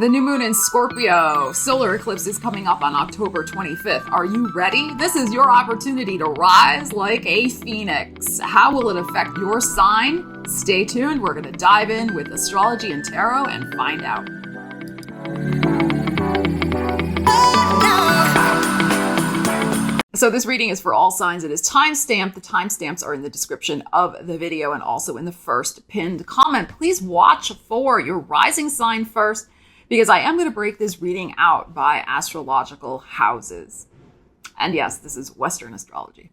The new moon in Scorpio solar eclipse is coming up on October 25th. Are you ready? This is your opportunity to rise like a phoenix. How will it affect your sign? Stay tuned. We're going to dive in with astrology and tarot and find out. So this reading is for all signs. It is time-stamped. The timestamps are in the description of the video and also in the first pinned comment. Please watch for your rising sign first, because I am going to break this reading out by astrological houses. And yes, this is Western astrology.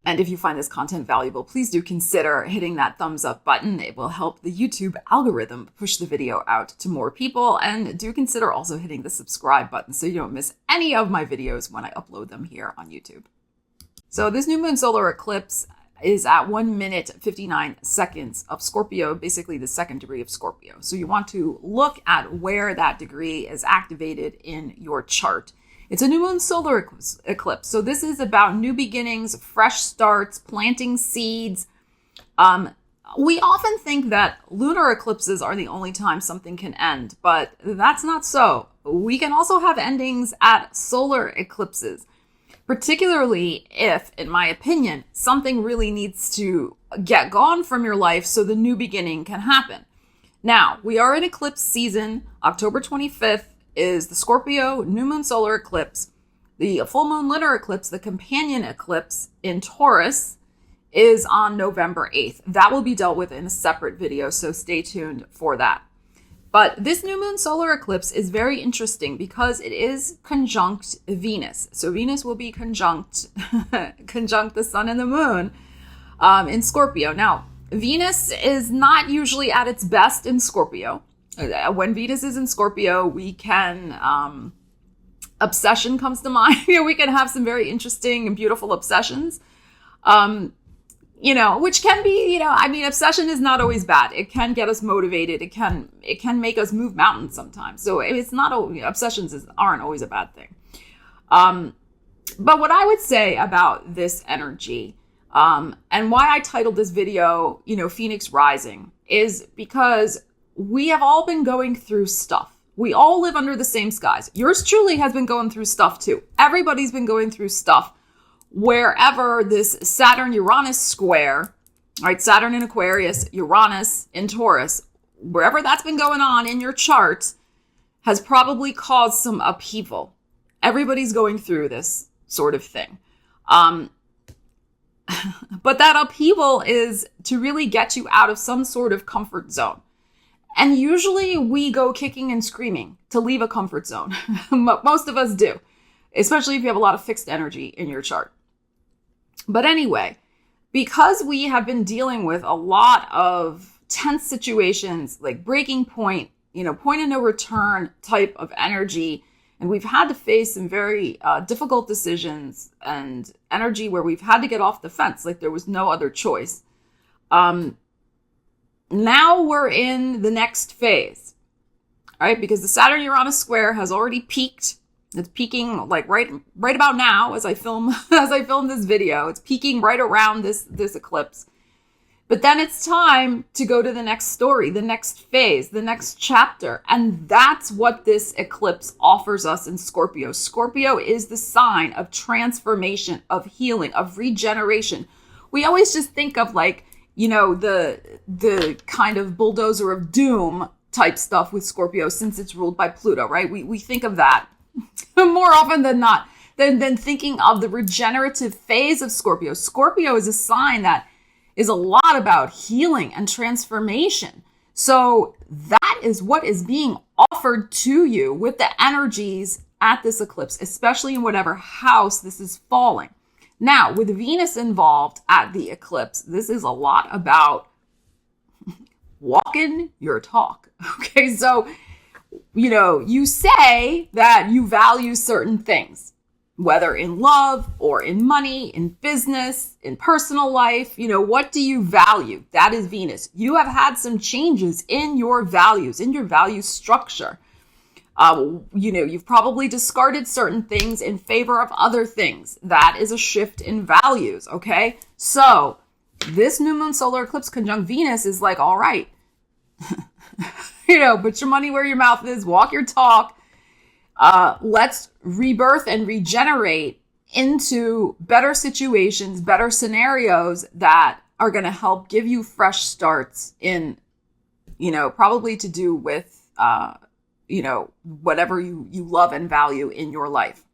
And if you find this content valuable, please do consider hitting that thumbs up button. It will help the YouTube algorithm push the video out to more people. And do consider also hitting the subscribe button so you don't miss any of my videos when I upload them here on YouTube. So this new moon solar eclipse is at 1 minute 59 seconds of Scorpio, basically the second degree of Scorpio. So you want to look at where that degree is activated in your chart. It's a new moon solar eclipse. So this is about new beginnings, fresh starts, planting seeds. We often think that lunar eclipses are the only time something can end, but that's not so. We can also have endings at solar eclipses, particularly if, in my opinion, something really needs to get gone from your life so the new beginning can happen. Now, we are in eclipse season. October 25th is the Scorpio new moon solar eclipse. The full moon lunar eclipse, the companion eclipse in Taurus, is on November 8th. That will be dealt with in a separate video, so stay tuned for that. But this new moon solar eclipse is very interesting because it is conjunct Venus. So Venus will be conjunct the sun and the moon in Scorpio. Now, Venus is not usually at its best in Scorpio. When Venus is in Scorpio, we can, obsession comes to mind. We can have some very interesting and beautiful obsessions, which can be, obsession is not always bad. It can get us motivated. It can make us move mountains sometimes. So it's not, obsessions aren't always a bad thing. But what I would say about this energy, and why I titled this video, Phoenix Rising, is because we have all been going through stuff. We all live under the same skies. Yours truly has been going through stuff too. Everybody's been going through stuff. Wherever this Saturn-Uranus square, right? Saturn in Aquarius, Uranus in Taurus, wherever that's been going on in your chart has probably caused some upheaval. Everybody's going through this sort of thing. But that upheaval is to really get you out of some sort of comfort zone. And usually we go kicking and screaming to leave a comfort zone. Most of us do, especially if you have a lot of fixed energy in your chart. But anyway, because we have been dealing with a lot of tense situations, like breaking point, point of no return type of energy, and we've had to face some very difficult decisions and energy where we've had to get off the fence, like there was no other choice. Now we're in the next phase, all right? Because the Saturn-Uranus square has already peaked. It's peaking like right about now as I film this video. It's peaking right around this eclipse. But then it's time to go to the next story, the next phase, the next chapter. And that's what this eclipse offers us in Scorpio. Scorpio is the sign of transformation, of healing, of regeneration. We always just think of the kind of bulldozer of doom type stuff with Scorpio since it's ruled by Pluto, right? We think of that more often than not than thinking of the regenerative phase of Scorpio. Scorpio is a sign that is a lot about healing and transformation. So that is what is being offered to you with the energies at this eclipse, especially in whatever house this is falling. Now, with Venus involved at the eclipse, this is a lot about walking your talk. Okay, so, you say that you value certain things, whether in love or in money, in business, in personal life. What do you value? That is Venus. You have had some changes in your values, in your value structure. You've probably discarded certain things in favor of other things. That is a shift in values, okay? So this new moon solar eclipse conjunct Venus is like, all right, Put your money where your mouth is, walk your talk. Let's rebirth and regenerate into better situations, better scenarios that are going to help give you fresh starts in, probably to do with, whatever you love and value in your life,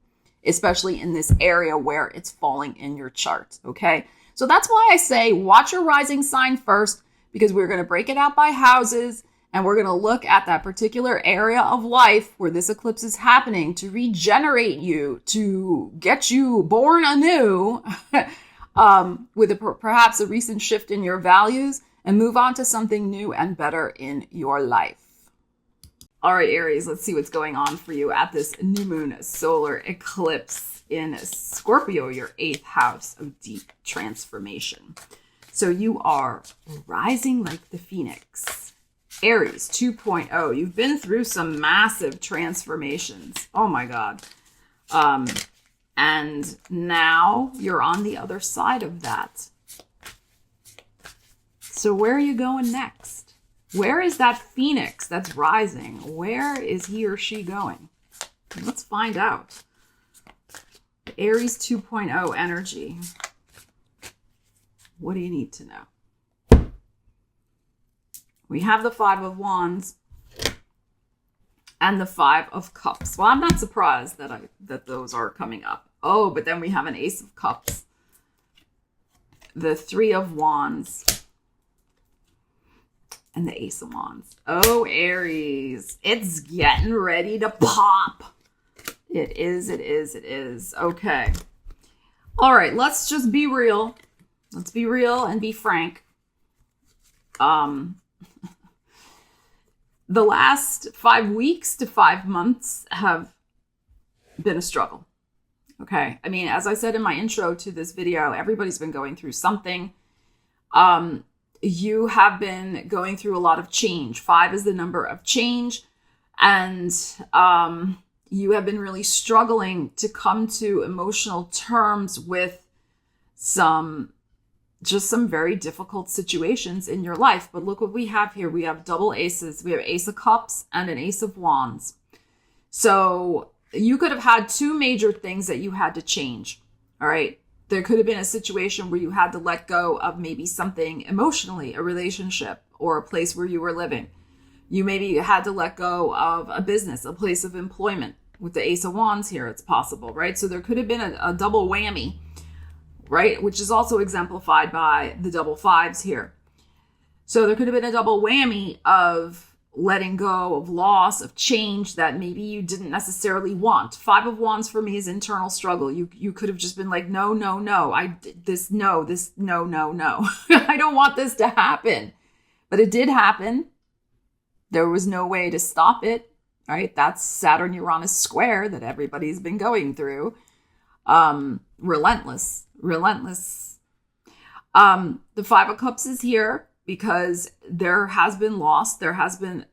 especially in this area where it's falling in your chart. Okay. So that's why I say watch your rising sign first, because we're going to break it out by houses and we're going to look at that particular area of life where this eclipse is happening to regenerate you, to get you born anew with perhaps a recent shift in your values and move on to something new and better in your life. All right, Aries, let's see what's going on for you at this new moon solar eclipse in Scorpio, your 8th house of deep transformation. So you are rising like the phoenix. Aries 2.0. You've been through some massive transformations. Oh my God. And now you're on the other side of that. So where are you going next? Where is that phoenix that's rising? Where is he or she going? Let's find out. Aries 2.0 energy. What do you need to know? We have the 5 of Wands and the 5 of Cups. Well, I'm not surprised that those are coming up. Oh, but then we have an Ace of Cups, the 3 of Wands, and the Ace of Wands. Oh, Aries, it's getting ready to pop. It is, it is, it is. Okay. All right, let's just be real. Let's be real and be frank. The last 5 weeks to 5 months have been a struggle. Okay. I mean, as I said in my intro to this video, everybody's been going through something. You have been going through a lot of change. 5 is the number of change. And you have been really struggling to come to emotional terms with some very difficult situations in your life. But look what we have here. We have double aces. We have Ace of Cups and an Ace of Wands. So you could have had 2 major things that you had to change. All right. There could have been a situation where you had to let go of maybe something emotionally, a relationship or a place where you were living. You maybe had to let go of a business, a place of employment. With the Ace of Wands here, it's possible, right? So there could have been a double whammy, right? Which is also exemplified by the double 5s here. So there could have been a double whammy of letting go, of loss, of change that maybe you didn't necessarily want. 5 of Wands for me is internal struggle. You could have just been like, no, no, no. No, no, no. I don't want this to happen. But it did happen. There was no way to stop it, right? That's Saturn-Uranus square that everybody's been going through. Relentless. The 5 of Cups is here because there has been loss. There has been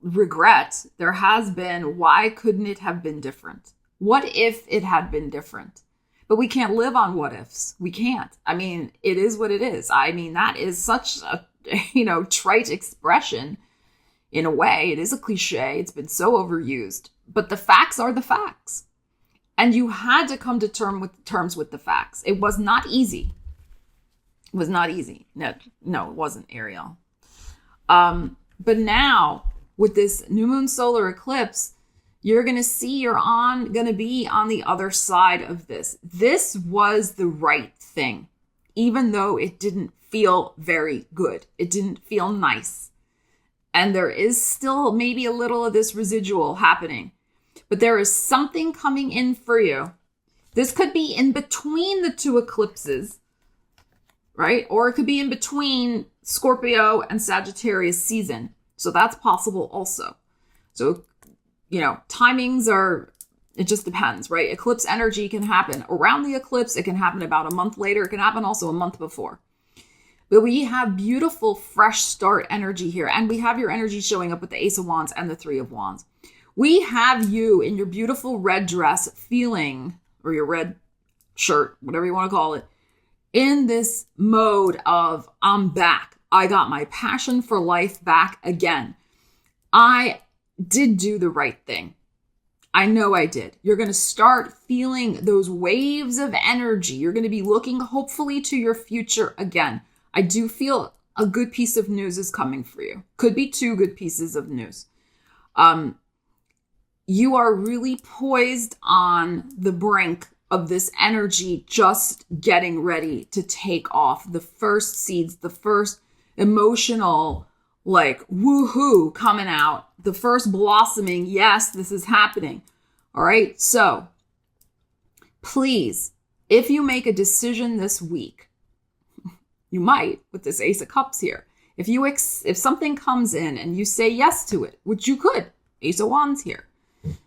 regret. There has been, why couldn't it have been different? What if it had been different? But we can't live on what ifs. We can't. I mean, it is what it is. I mean, that is such a, trite expression. In a way, it is a cliche. It's been so overused. But the facts are the facts. And you had to come to terms with the facts. It was not easy. It was not easy. No, it wasn't, Ariel. But now, with this new moon solar eclipse, you're going to see you're going to be on the other side of this. This was the right thing, even though it didn't feel very good. It didn't feel nice. And there is still maybe a little of this residual happening. But there is something coming in for you. This could be in between the 2 eclipses, right? Or it could be in between Scorpio and Sagittarius season. So that's possible also. So, timings it just depends, right? Eclipse energy can happen around the eclipse. It can happen about a month later. It can happen also a month before. But we have beautiful fresh start energy here. And we have your energy showing up with the Ace of Wands and the 3 of Wands. We have you in your beautiful red dress feeling, or your red shirt, whatever you want to call it, in this mode of, I'm back. I got my passion for life back again. I did do the right thing. I know I did. You're going to start feeling those waves of energy. You're going to be looking hopefully to your future again. I do feel a good piece of news is coming for you. Could be two good pieces of news. You are really poised on the brink of this energy just getting ready to take off. The first seeds, the first emotional like woohoo coming out, the first blossoming. Yes, this is happening. All right. So please, if you make a decision this week, you might with this Ace of Cups here. If something comes in and you say yes to it, which you could, Ace of Wands here,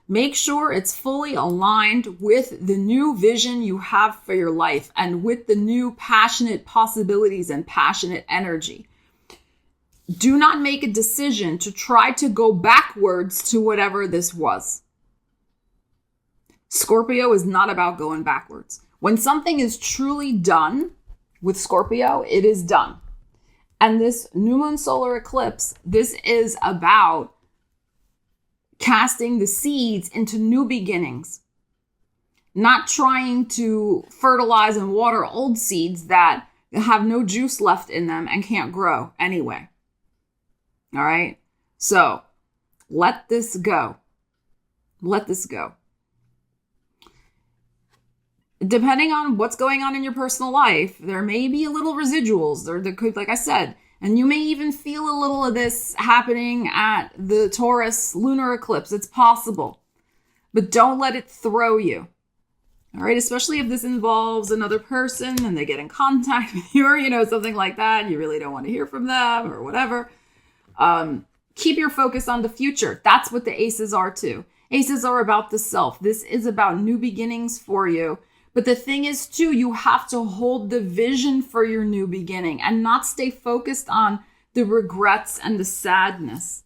make sure it's fully aligned with the new vision you have for your life and with the new passionate possibilities and passionate energy. Do not make a decision to try to go backwards to whatever this was. Scorpio is not about going backwards. When something is truly done with Scorpio, it is done. And this new moon solar eclipse, this is about casting the seeds into new beginnings, not trying to fertilize and water old seeds that have no juice left in them and can't grow anyway. All right. So let this go. Let this go. Depending on what's going on in your personal life, there may be a little residuals. There could, like I said, and you may even feel a little of this happening at the Taurus lunar eclipse. It's possible, but don't let it throw you. All right. Especially if this involves another person and they get in contact with you or, something like that. And you really don't want to hear from them or whatever. Keep your focus on the future. That's what the aces are too. Aces are about the self. This is about new beginnings for you. But the thing is too, you have to hold the vision for your new beginning and not stay focused on the regrets and the sadness.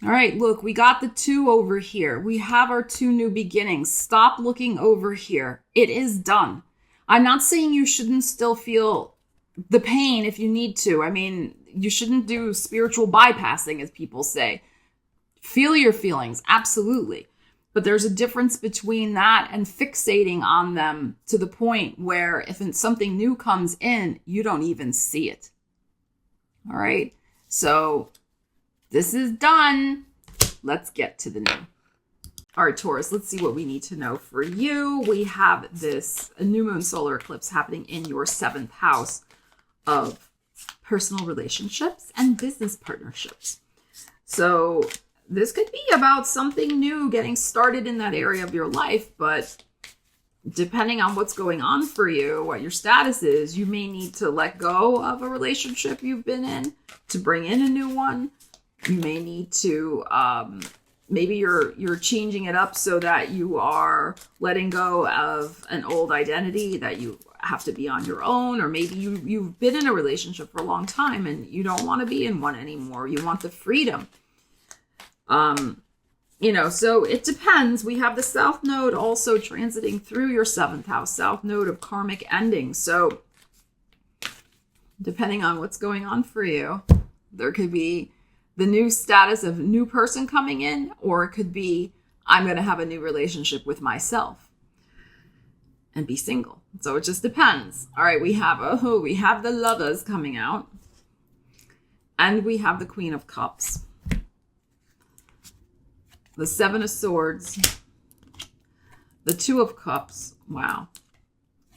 All right, look, we got the 2 over here. We have our 2 new beginnings. Stop looking over here. It is done. I'm not saying you shouldn't still feel the pain if you need to. I mean, you shouldn't do spiritual bypassing, as people say. Feel your feelings, absolutely. But there's a difference between that and fixating on them to the point where if something new comes in, you don't even see it. All right. So this is done. Let's get to the new. All right, Taurus, let's see what we need to know for you. We have this new moon solar eclipse happening in your 7th house of personal relationships and business partnerships. So this could be about something new getting started in that area of your life, but depending on what's going on for you, what your status is, you may need to let go of a relationship you've been in to bring in a new one. You may need to, maybe you're changing it up so that you are letting go of an old identity that you have to be on your own, or maybe you've been in a relationship for a long time and you don't want to be in one anymore. You want the freedom. So it depends. We have the South Node also transiting through your 7th house, South Node of karmic ending. So depending on what's going on for you, there could be the new status of new person coming in, or it could be, I'm going to have a new relationship with myself and be single. So it just depends. All right. We have the Lovers coming out, and we have the Queen of Cups. The 7 of Swords, the 2 of Cups, wow,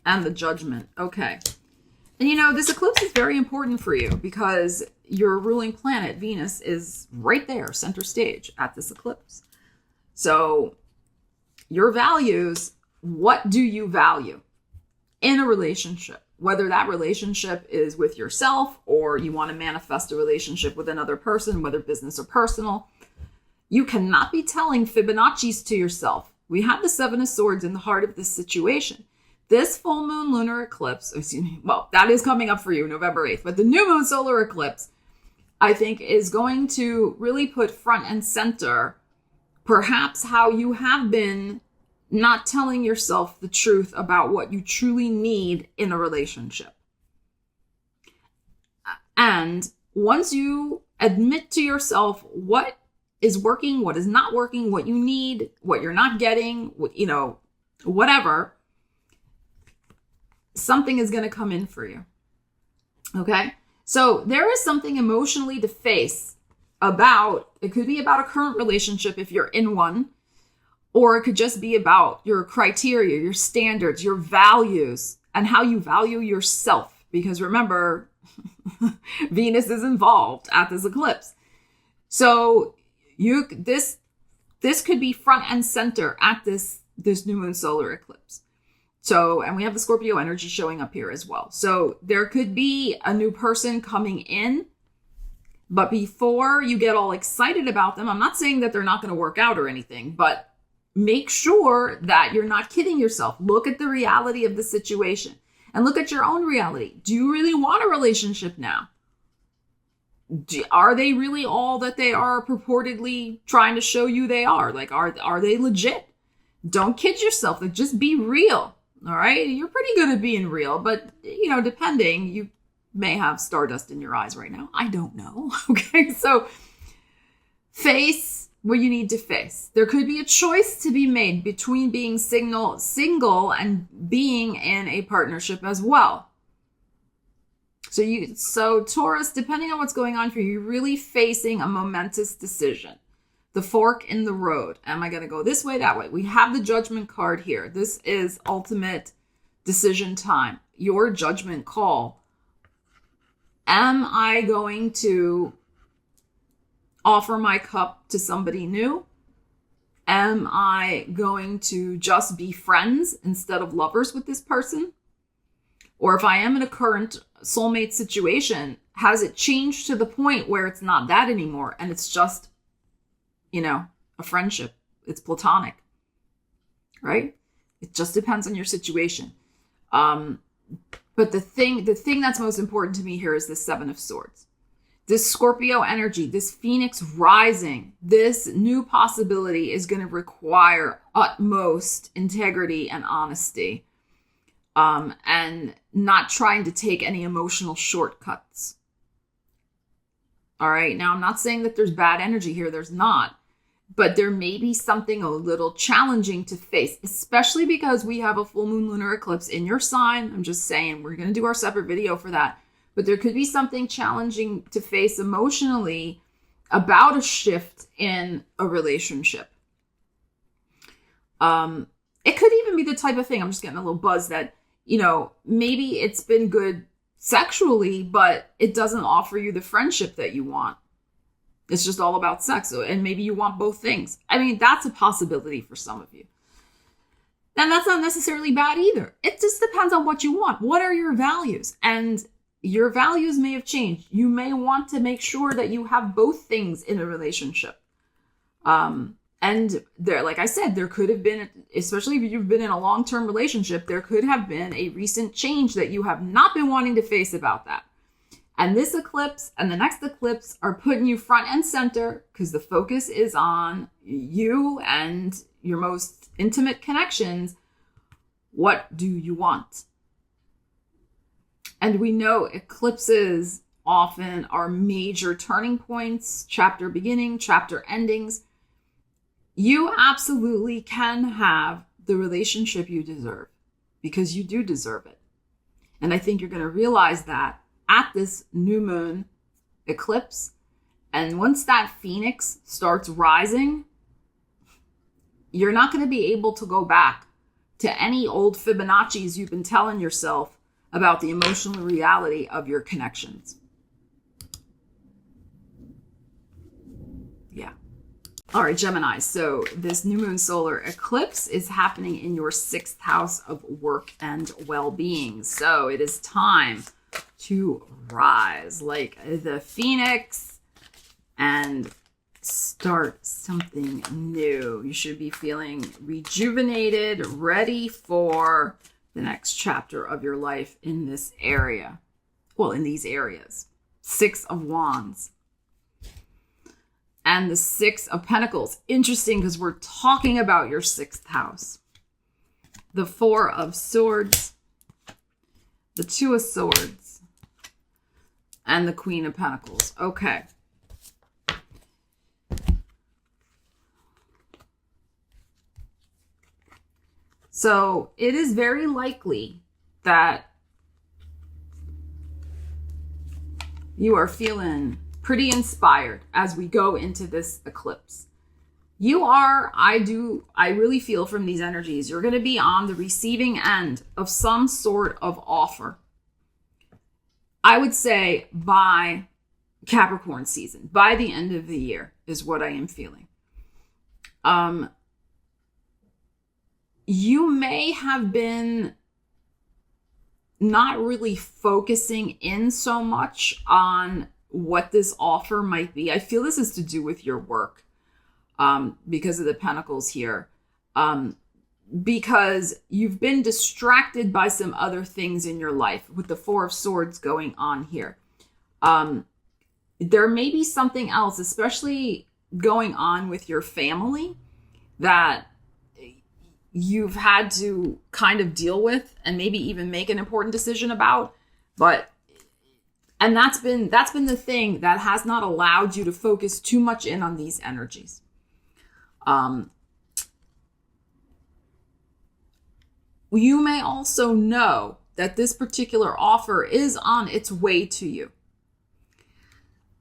and the Judgment. Okay. And this eclipse is very important for you because your ruling planet, Venus, is right there, center stage at this eclipse. So your values, what do you value in a relationship? Whether that relationship is with yourself or you want to manifest a relationship with another person, whether business or personal. You cannot be telling Fibonacci's to yourself. We have the 7 of Swords in the heart of this situation. This full moon lunar eclipse, that is coming up for you November 8th, but the new moon solar eclipse, I think, is going to really put front and center perhaps how you have been not telling yourself the truth about what you truly need in a relationship. And once you admit to yourself what is working, what is not working, what you need, what you're not getting, what, you know, whatever, something is going to come in for you. Okay. So there is something emotionally to face about, it could be about a current relationship if you're in one, or it could just be about your criteria, your standards, your values, and how you value yourself. Because remember, Venus is involved at this eclipse. So this could be front and center at this new moon solar eclipse. So, and we have the Scorpio energy showing up here as well. So there could be a new person coming in, but before you get all excited about them, I'm not saying that they're not going to work out or anything, but make sure that you're not kidding yourself. Look at the reality of the situation and look at your own reality. Do you really want a relationship now? Are they really all that they are purportedly trying to show you they are? Like, are they legit? Don't kid yourself. Like, just be real. All right. You're pretty good at being real, but you know, depending, you may have stardust in your eyes right now. I don't know. Okay. So face what you need to face. There could be a choice to be made between being single and being in a partnership as well. So Taurus, depending on what's going on for you, you're really facing a momentous decision. The fork in the road. Am I going to go this way, that way? We have the Judgment card here. This is ultimate decision time. Your judgment call. Am I going to offer my cup to somebody new? Am I going to just be friends instead of lovers with this person? Or if I am in a current soulmate situation, has it changed to the point where it's not that anymore and it's just, you know, a friendship? It's platonic, right? It just depends on your situation. But the thing that's most important to me here is the Seven of Swords. This Scorpio energy, this Phoenix rising, this new possibility is going to require utmost integrity and honesty, and not trying to take any emotional shortcuts. All right. Now, I'm not saying that there's bad energy here. There's not. But there may be something a little challenging to face, especially because we have a full moon lunar eclipse in your sign. I'm just saying, we're going to do our separate video for that. But there could be something challenging to face emotionally about a shift in a relationship. It could even be the type of thing, I'm just getting a little buzz that, you know, maybe it's been good sexually, but it doesn't offer you the friendship that you want. It's just all about sex. And maybe you want both things. I mean, that's a possibility for some of you. And that's not necessarily bad either. It just depends on what you want. What are your values? And your values may have changed. You may want to make sure that you have both things in a relationship. And there, like I said, there could have been, especially if you've been in a long-term relationship, there could have been a recent change that you have not been wanting to face about that. And this eclipse and the next eclipse are putting you front and center because the focus is on you and your most intimate connections. What do you want? And we know eclipses often are major turning points, chapter beginning, chapter endings. You absolutely can have the relationship you deserve because you do deserve it. And I think you're going to realize that at this new moon eclipse. And once that Phoenix starts rising, you're not going to be able to go back to any old Fibonacci's you've been telling yourself about the emotional reality of your connections. Yeah. All right, Gemini. So this new moon solar eclipse is happening in your 6th house of work and well-being. So it is time to rise like the Phoenix and start something new. You should be feeling rejuvenated, ready for the next chapter of your life in this area. Well, in these areas. 6 of Wands. And the 6 of Pentacles. Interesting because we're talking about your 6th house. The 4 of Swords. The 2 of Swords. And the Queen of Pentacles. Okay. So it is very likely that you are feeling pretty inspired as we go into this eclipse. You are, I really feel from these energies, you're going to be on the receiving end of some sort of offer. I would say by Capricorn season, by the end of the year is what I am feeling. You may have been not really focusing in so much on what this offer might be. I feel this is to do with your work, because of the Pentacles here. Because you've been distracted by some other things in your life with the Four of Swords going on here. There may be something else, especially going on with your family, that you've had to kind of deal with and maybe even make an important decision about. And that's been the thing that has not allowed you to focus too much in on these energies. You may also know that this particular offer is on its way to you.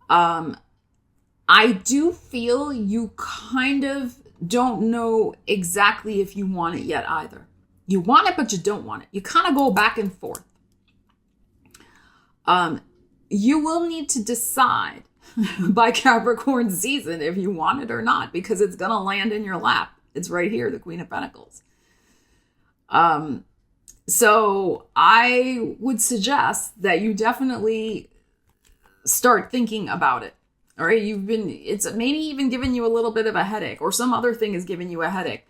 I do feel you kind of don't know exactly if you want it yet either. You want it, but you don't want it. You kind of go back and forth. You will need to decide by Capricorn season if you want it or not, because it's going to land in your lap. It's right here, the Queen of Pentacles. So I would suggest that you definitely start thinking about it. All right. It's maybe even giving you a little bit of a headache, or some other thing is giving you a headache.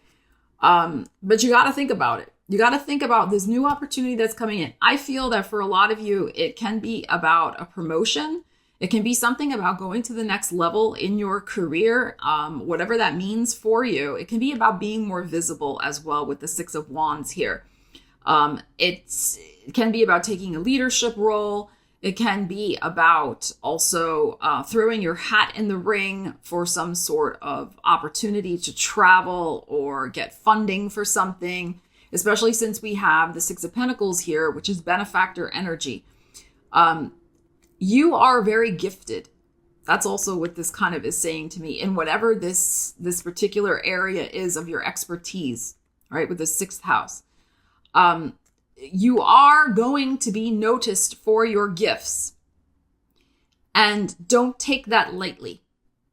But you got to think about it. You got to think about this new opportunity that's coming in. I feel that for a lot of you, it can be about a promotion. It can be something about going to the next level in your career, whatever that means for you. It can be about being more visible as well with the Six of Wands here. It can be about taking a leadership role. It can be about also throwing your hat in the ring for some sort of opportunity to travel or get funding for something, especially since we have the Six of Pentacles here, which is benefactor energy. You are very gifted. That's also what this kind of is saying to me in whatever this particular area is of your expertise, right? With the sixth house. You are going to be noticed for your gifts, and don't take that lightly.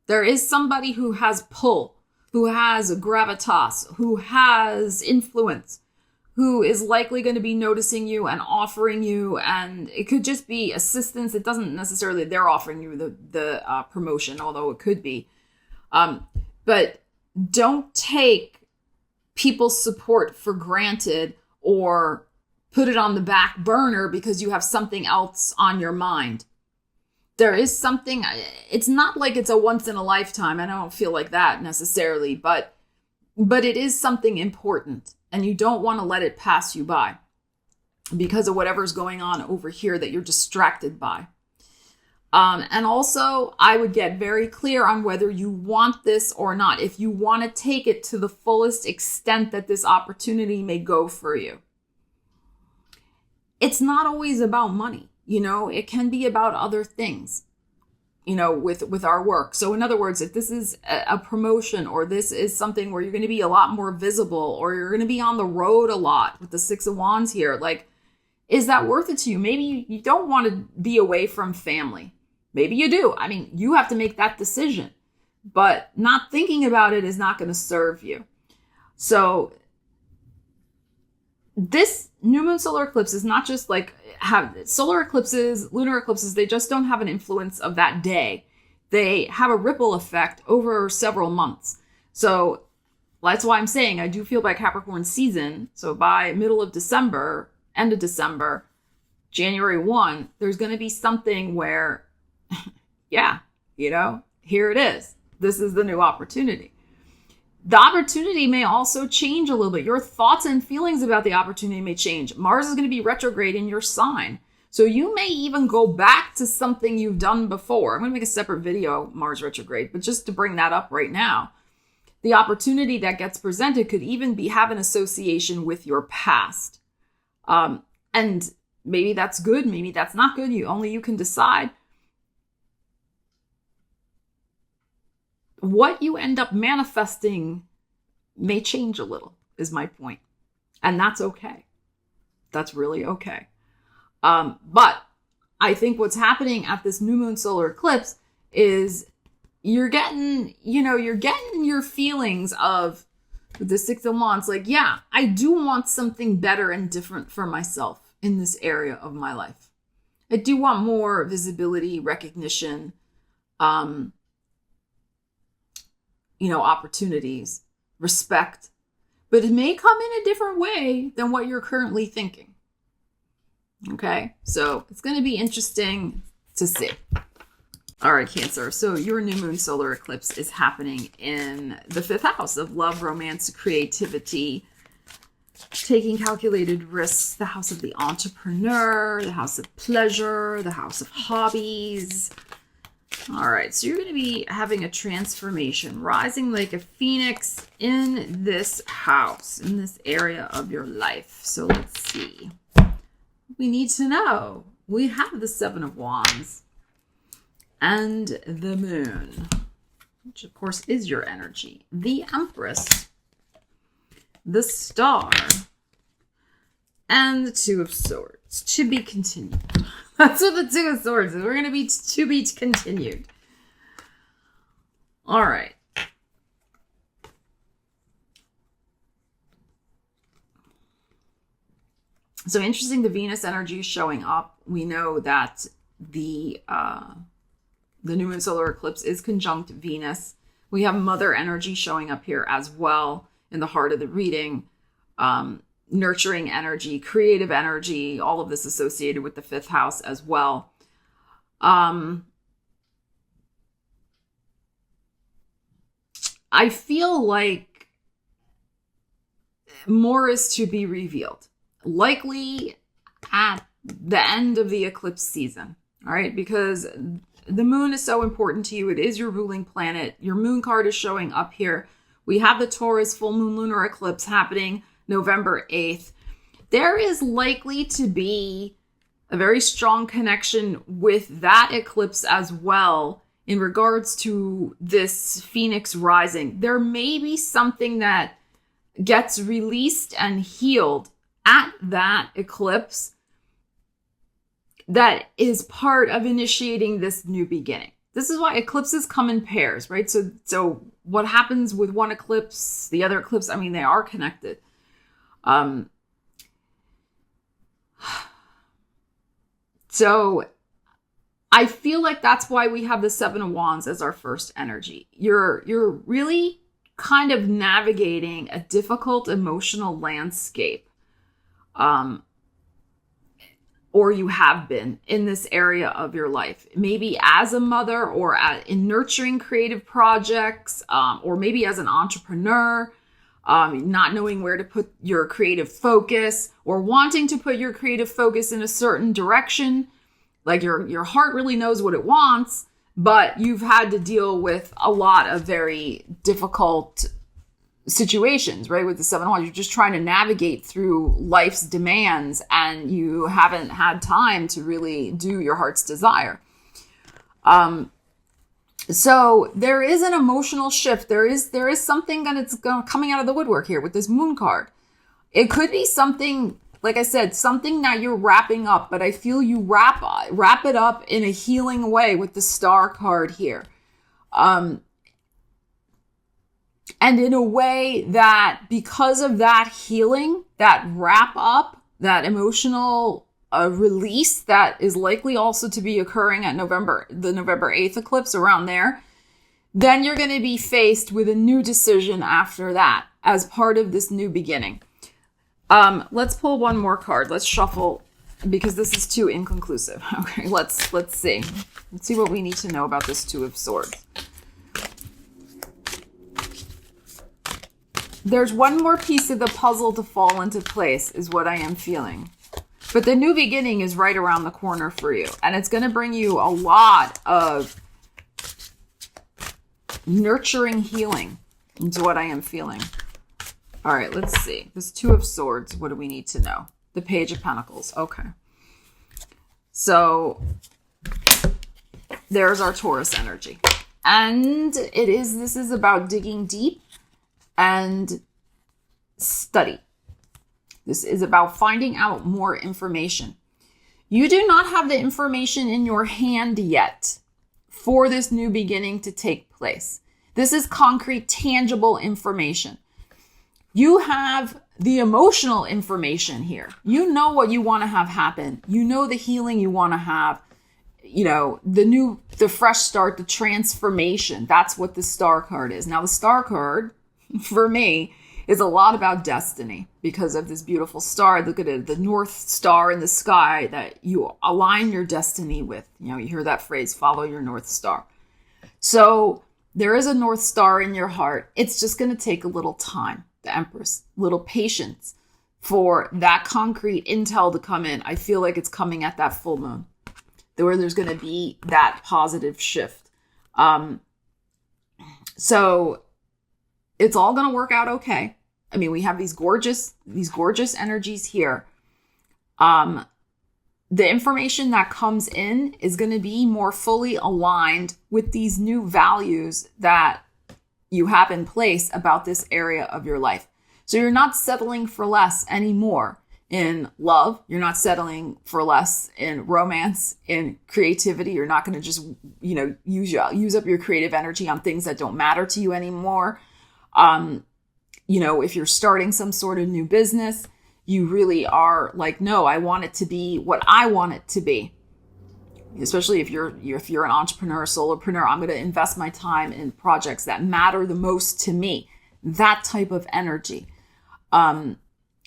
There is somebody who has pull, who has gravitas, who has influence, who is likely going to be noticing you and offering you, and it could just be assistance. It doesn't necessarily, they're offering you the promotion, although it could be. But don't take people's support for granted or put it on the back burner because you have something else on your mind. There is something, it's not like it's a once in a lifetime. I don't feel like that necessarily, but it is something important, and you don't want to let it pass you by because of whatever's going on over here that you're distracted by. And also, I would get very clear on whether you want this or not. If you want to take it to the fullest extent that this opportunity may go for you. It's not always about money, it can be about other things, with our work. So in other words, if this is a promotion, or this is something where you're going to be a lot more visible, or you're going to be on the road a lot with the Six of Wands here, is that worth it to you? Maybe you don't want to be away from family. Maybe you do. I mean, you have to make that decision, but not thinking about it is not going to serve you. So this new moon solar eclipse is not just have solar eclipses, lunar eclipses. They just don't have an influence of that day. They have a ripple effect over several months. So that's why I'm saying I do feel by Capricorn season. So by middle of December, end of December, January 1, there's going to be something where, here it is. This is the new opportunity. The opportunity may also change a little bit. Your thoughts and feelings about the opportunity may change. Mars is going to be retrograde in your sign. So you may even go back to something you've done before. I'm going to make a separate video, Mars retrograde, but just to bring that up right now. the opportunity that gets presented could even have an association with your past. And maybe that's good, maybe that's not good. Only you can decide. What you end up manifesting may change a little, is my point. And that's okay. That's really okay. But I think what's happening at this new moon solar eclipse is you're getting your feelings of the Six of Wands. Like, yeah, I do want something better and different for myself in this area of my life. I do want more visibility, recognition, opportunities, respect, but it may come in a different way than what you're currently thinking. Okay, so it's going to be interesting to see. All right, Cancer. So your new moon solar eclipse is happening in the 5th house of love, romance, creativity, taking calculated risks, the house of the entrepreneur, the house of pleasure, the house of hobbies. All right, so you're going to be having a transformation, rising like a phoenix in this house, in this area of your life. So let's see. We need to know. We have the 7 of Wands and the moon, which of course is your energy, the Empress, the Star, and the 2 of Swords. To be continued. That's what the 2 of Swords is. We're going to be to be continued. All right. So interesting, the Venus energy is showing up. We know that the new moon solar eclipse is conjunct Venus. We have mother energy showing up here as well in the heart of the reading. Nurturing energy, creative energy, all of this associated with the 5th house as well. I feel like more is to be revealed, likely at the end of the eclipse season. All right, because the moon is so important to you. It is your ruling planet. Your moon card is showing up here. We have the Taurus full moon lunar eclipse happening November 8th. There is likely to be a very strong connection with that eclipse as well in regards to this Phoenix rising. There may be something that gets released and healed at that eclipse that is part of initiating this new beginning. This is why eclipses come in pairs, right? So what happens with one eclipse, the other eclipse, they are connected. So I feel like that's why we have the 7 of Wands as our first energy. You're really kind of navigating a difficult emotional landscape. Or you have been in this area of your life, maybe as a mother or in nurturing creative projects, or maybe as an entrepreneur. Not knowing where to put your creative focus or wanting to put your creative focus in a certain direction. Like your heart really knows what it wants, but you've had to deal with a lot of very difficult situations, right? With the 7 of Wands, you're just trying to navigate through life's demands and you haven't had time to really do your heart's desire. So there is an emotional shift. There is something that's coming out of the woodwork here with this moon card. It could be something, like I said, something that you're wrapping up, but I feel you wrap it up in a healing way with the Star card here. And in a way that because of that healing, that wrap up, that emotional release that is likely also to be occurring at the November 8th eclipse around there, then you're going to be faced with a new decision after that as part of this new beginning. Let's pull one more card. Let's shuffle because this is too inconclusive. Okay, let's see. Let's see what we need to know about this 2 of Swords. There's one more piece of the puzzle to fall into place is what I am feeling. But the new beginning is right around the corner for you. And it's going to bring you a lot of nurturing healing. It's what I am feeling. All right, let's see. This Two of Swords. What do we need to know? The Page of Pentacles. Okay. So there's our Taurus energy. And this is about digging deep and study. This is about finding out more information. You do not have the information in your hand yet for this new beginning to take place. This is concrete, tangible information. You have the emotional information here. You know what you want to have happen. You know the healing you want to have. You know, the fresh start, the transformation. That's what the Star card is. Now, the Star card, for me, is a lot about destiny because of this beautiful star. Look at it, the North Star in the sky that you align your destiny with. You know, you hear that phrase, follow your North Star. So there is a North Star in your heart. It's just going to take a little time. The Empress, little patience for that concrete intel to come in. I feel like it's coming at that full moon, where there's going to be that positive shift. So it's all going to work out okay. I mean, we have these gorgeous energies here. The information that comes in is going to be more fully aligned with these new values that you have in place about this area of your life. So you're not settling for less anymore in love. You're not settling for less in romance, in creativity. You're not going to just, use up your creative energy on things that don't matter to you anymore. If you're starting some sort of new business, you really are like, no, I want it to be what I want it to be. Especially if you're an entrepreneur, solopreneur, I'm going to invest my time in projects that matter the most to me. That type of energy.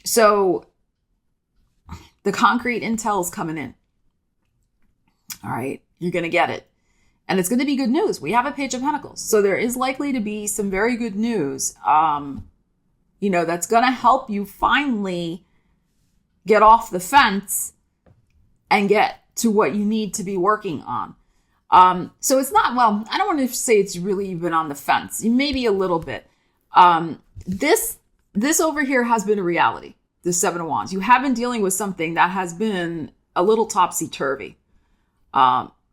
So the concrete intel is coming in. All right. You're going to get it. And it's going to be good news. We have a Page of Pentacles. So there is likely to be some very good news, that's going to help you finally get off the fence and get to what you need to be working on. So it's not, I don't want to say it's really even on the fence. Maybe a little bit. This over here has been a reality. The Seven of Wands. You have been dealing with something that has been a little topsy-turvy.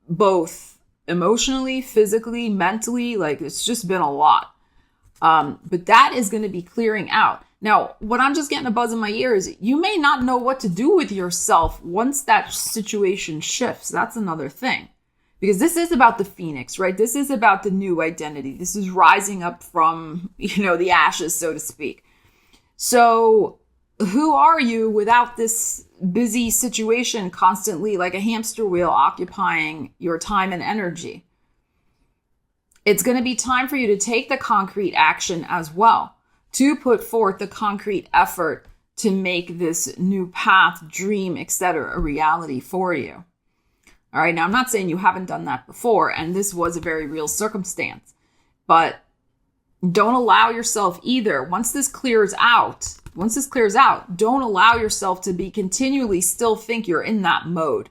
Both emotionally, physically, mentally, like it's just been a lot. But that is going to be clearing out. Now, what I'm just getting a buzz in my ear is you may not know what to do with yourself once that situation shifts. That's another thing. Because this is about the phoenix, right? This is about the new identity. This is rising up from, the ashes, so to speak. So who are you without this busy situation constantly like a hamster wheel occupying your time and energy? It's going to be time for you to take the concrete action as well, to put forth the concrete effort to make this new path, dream, etc. a reality for you. All right. Now, I'm not saying you haven't done that before, and this was a very real circumstance, but don't allow yourself either. Once this clears out, don't allow yourself to be continually still think you're in that mode,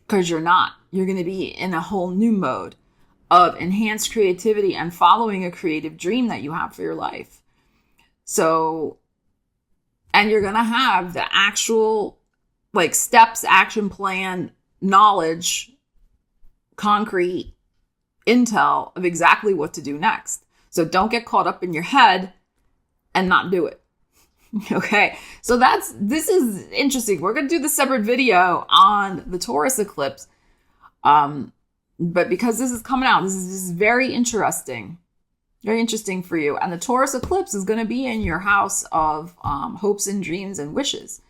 because you're not. You're going to be in a whole new mode of enhanced creativity and following a creative dream that you have for your life. So, and you're going to have the actual steps, action plan, knowledge, concrete intel of exactly what to do next. So don't get caught up in your head and not do it. Okay. So this is interesting. We're going to do the separate video on the Taurus eclipse. But because this is coming out, this is very interesting for you. And the Taurus eclipse is going to be in your house of hopes and dreams and wishes.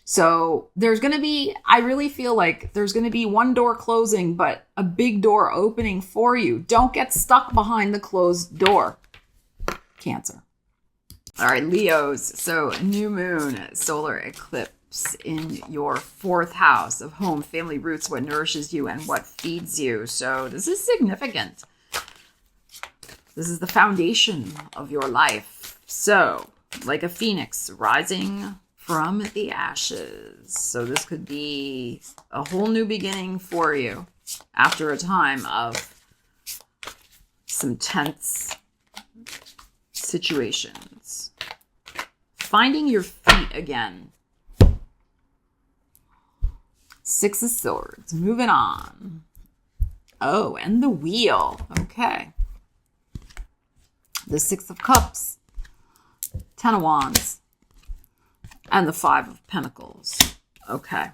So there's going to be, I really feel like there's going to be one door closing, but a big door opening for you. Don't get stuck behind the closed door. Cancer. All right, Leos. So new moon, solar eclipse in your 4th house of home, family, roots, what nourishes you and what feeds you. So this is significant. This is the foundation of your life. So like a phoenix rising from the ashes. So this could be a whole new beginning for you after a time of some tense situations. Finding your feet again. Six of Swords. Moving on. Oh, and the Wheel. Okay. The Six of Cups. Ten of Wands. And the Five of Pentacles. Okay.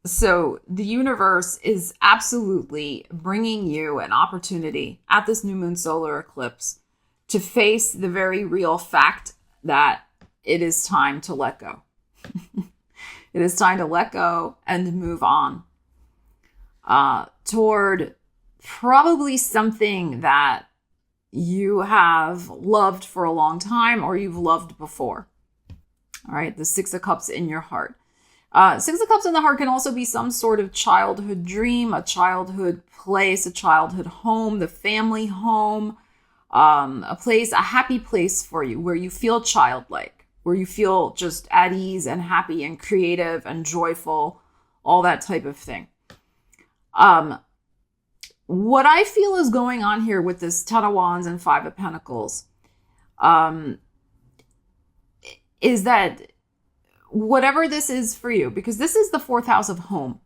So the universe is absolutely bringing you an opportunity at this new moon solar eclipse to face the very real fact that it is time to let go. It is time to let go and move on toward probably something that you have loved for a long time or you've loved before. All right, the Six of Cups in your heart. Six of Cups in the heart can also be some sort of childhood dream, a childhood place, a childhood home, the family home, a place, a happy place for you where you feel childlike, where you feel just at ease and happy and creative and joyful, all that type of thing. What I feel is going on here with this Ten of Wands and Five of Pentacles is that whatever this is for you, because this is the fourth house of home.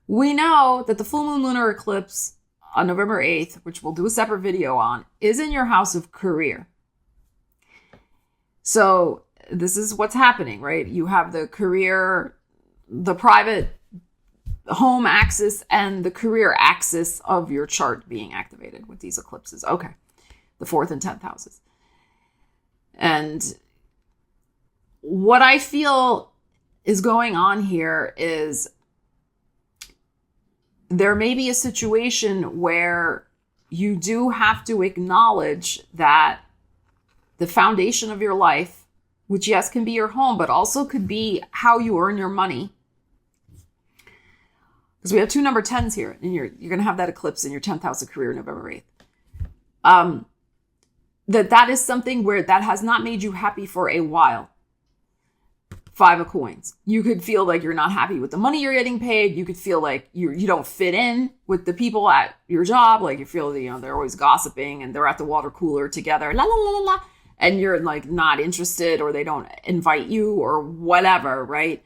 We know that the full moon lunar eclipse on November 8th, which we'll do a separate video on, is in your house of career. So this is what's happening, right? You have the career, the private home axis and the career axis of your chart being activated with these eclipses. Okay. The 4th and 10th houses. And what I feel is going on here is there may be a situation where you do have to acknowledge that the foundation of your life, which yes, can be your home, but also could be how you earn your money. Because we have two number 10s here, and you're going to have that eclipse in your 10th house of career, November 8th. That is something where that has not made you happy for a while. Five of Coins. You could feel like you're not happy with the money you're getting paid. You could feel like you don't fit in with the people at your job. Like you feel that, they're always gossiping and they're at the water cooler together. La, la, la, la, la. And you're like not interested or they don't invite you or whatever, right?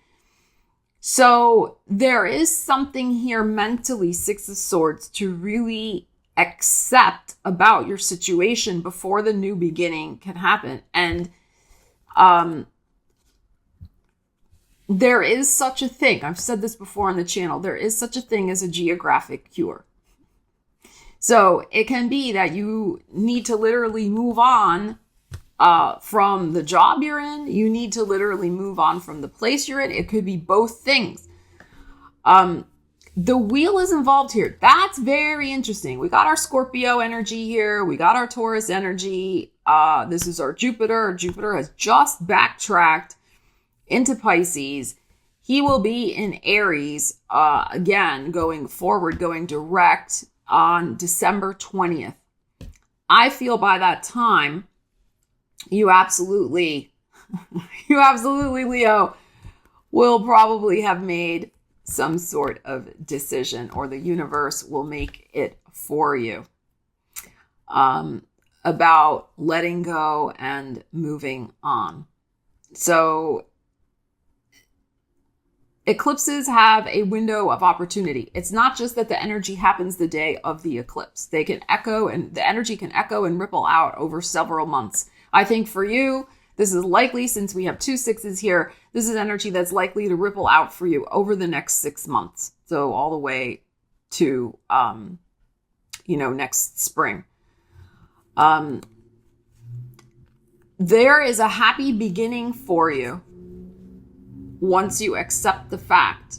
So there is something here mentally, Six of Swords, to really accept about your situation before the new beginning can happen. And there is such a thing. I've said this before on the channel. There is such a thing as a geographic cure. So it can be that you need to literally move on from the job you're in. You need to literally move on from the place you're in. It could be both things. The Wheel is involved here. That's very interesting. We got our Scorpio energy here. We got our Taurus energy. This is our Jupiter. Jupiter has just backtracked into Pisces. He will be in Aries again, going forward, going direct on December 20th. I feel by that time, you absolutely, Leo, will probably have made some sort of decision, or the universe will make it for you, about letting go and moving on. So eclipses have a window of opportunity. It's not just that the energy happens the day of the eclipse. They can echo, and the energy can echo and ripple out over several months. I think for you, this is likely, since we have two sixes here, this is energy that's likely to ripple out for you over the next 6 months. So all the way to, next spring. There is a happy beginning for you once you accept the fact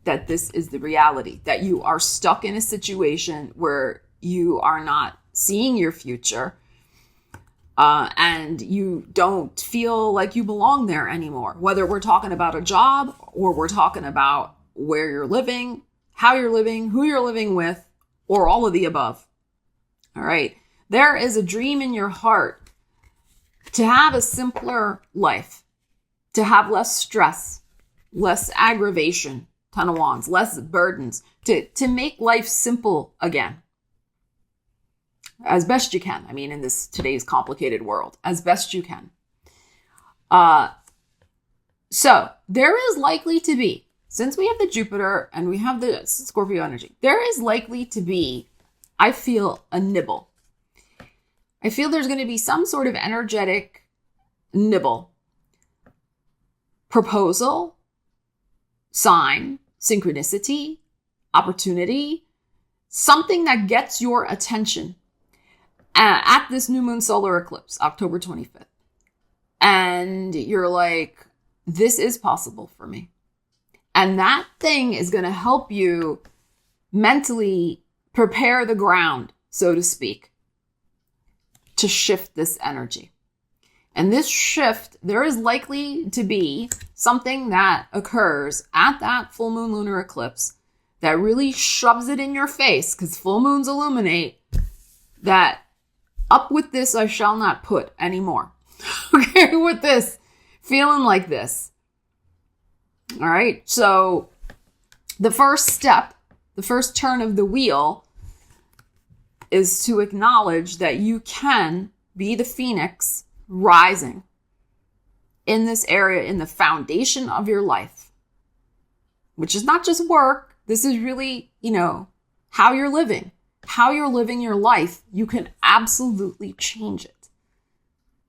that this is the reality, that you are stuck in a situation where you are not seeing your future, and you don't feel like you belong there anymore. Whether we're talking about a job or we're talking about where you're living, how you're living, who you're living with, or all of the above. All right. There is a dream in your heart to have a simpler life, to have less stress, less aggravation, 10 of Wands, less burdens, to make life simple again. As best you can. I mean, in today's complicated world, as best you can. So there is likely to be, since we have the Jupiter and we have the Scorpio energy, there is likely to be, I feel, a nibble. I feel there's going to be some sort of energetic nibble, proposal, sign, synchronicity, opportunity, something that gets your attention at this new moon solar eclipse, October 25th. And you're like, this is possible for me. And that thing is going to help you mentally prepare the ground, so to speak, to shift this energy. And this shift, there is likely to be something that occurs at that full moon lunar eclipse that really shoves it in your face, because full moons illuminate that up with this I shall not put anymore. Okay, with this, feeling like this. All right, so the first step, the first turn of the wheel is to acknowledge that you can be the phoenix rising in this area, in the foundation of your life, which is not just work. This is really, how you're living your life. You can absolutely change it.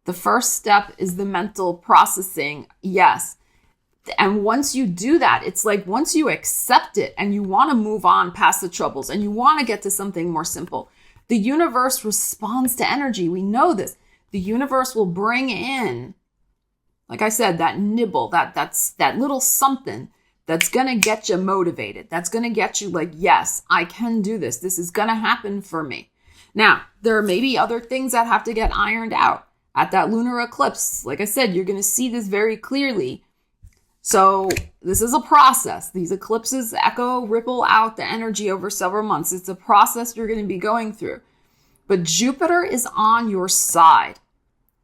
The first step is the mental processing. Yes. And once you do that, it's like once you accept it and you want to move on past the troubles and you want to get to something more simple, the universe responds to energy. We know this. The universe will bring in, like I said, that nibble, that little something that's going to get you motivated. That's going to get you like, yes, I can do this. This is going to happen for me. Now, there may be other things that have to get ironed out at that lunar eclipse. Like I said, you're going to see this very clearly. So this is a process. These eclipses ripple out the energy over several months. It's a process you're going to be going through. But Jupiter is on your side.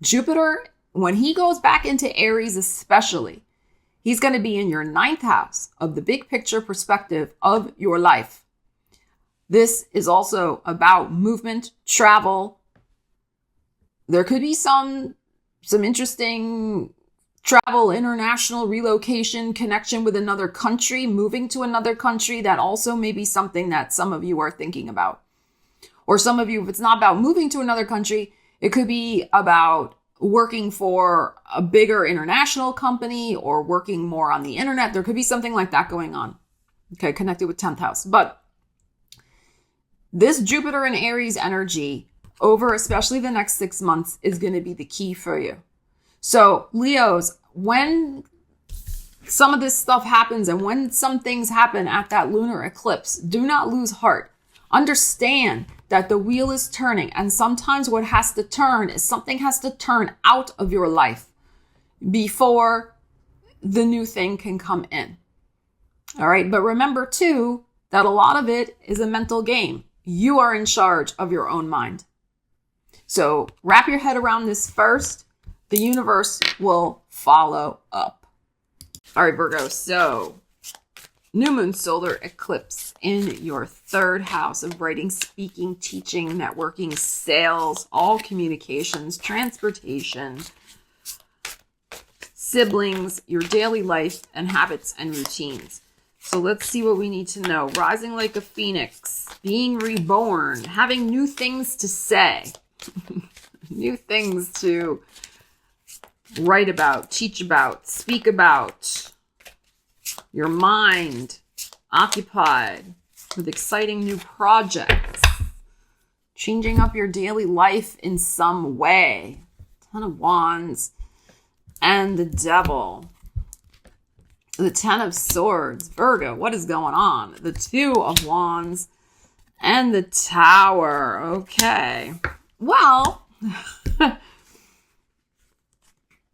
Jupiter, when he goes back into Aries especially, he's going to be in your 9th house of the big picture perspective of your life. This is also about movement, travel. There could be some interesting travel, international relocation, connection with another country, moving to another country. That also may be something that some of you are thinking about. Or some of you, if it's not about moving to another country, it could be about working for a bigger international company or working more on the internet. There could be something like that going on. Okay, connected with 10th house. But this Jupiter and Aries energy over especially the next 6 months is going to be the key for you. So Leos, when some of this stuff happens and when some things happen at that lunar eclipse, do not lose heart. Understand that the wheel is turning, and sometimes what has to turn is something has to turn out of your life before the new thing can come in. All right. But remember too, that a lot of it is a mental game. You are in charge of your own mind. So wrap your head around this first. The universe will follow up. All right, Virgo. So new moon solar eclipse in your 3rd house of writing, speaking, teaching, networking, sales, all communications, transportation, siblings, your daily life and habits and routines. So let's see what we need to know. Rising like a phoenix, being reborn, having new things to say, new things to write about, teach about, speak about. Your mind occupied with exciting new projects, changing up your daily life in some way. 10 of Wands and the Devil. The 10 of Swords. Virgo, what is going on? The 2 of Wands and the Tower. Okay. Well,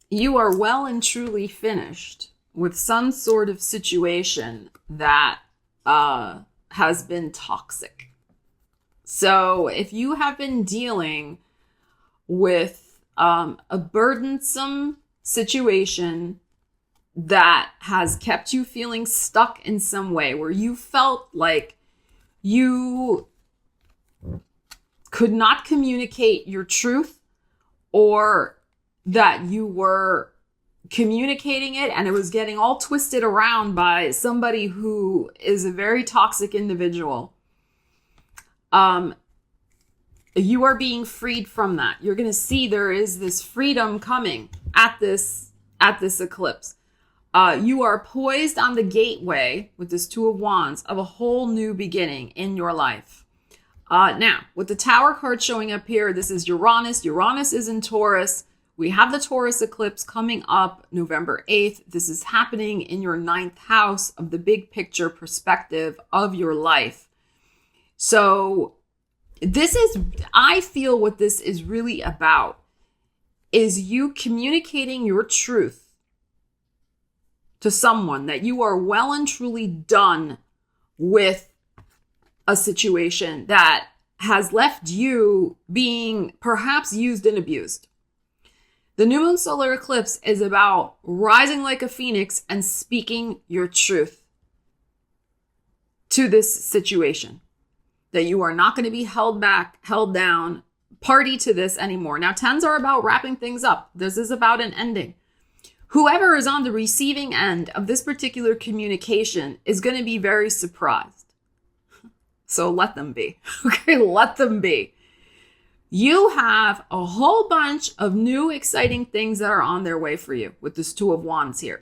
you are well and truly finished with some sort of situation that has been toxic. So if you have been dealing with a burdensome situation that has kept you feeling stuck in some way, where you felt like you could not communicate your truth, or that you were communicating it and it was getting all twisted around by somebody who is a very toxic individual. You are being freed from that. You're going to see there is this freedom coming at this eclipse. You are poised on the gateway with this Two of Wands of a whole new beginning in your life. Now, with the Tower card showing up here, this is Uranus. Uranus is in Taurus. We have the Taurus eclipse coming up November 8th. This is happening in your 9th house of the big picture perspective of your life. So I feel what this is really about is you communicating your truth to someone, that you are well and truly done with a situation that has left you being perhaps used and abused. The new moon solar eclipse is about rising like a phoenix and speaking your truth to this situation, that you are not going to be held back, held down, party to this anymore. Now, 10s are about wrapping things up. This is about an ending. Whoever is on the receiving end of this particular communication is going to be very surprised. So let them be. Okay, let them be. You have a whole bunch of new exciting things that are on their way for you with this Two of Wands here.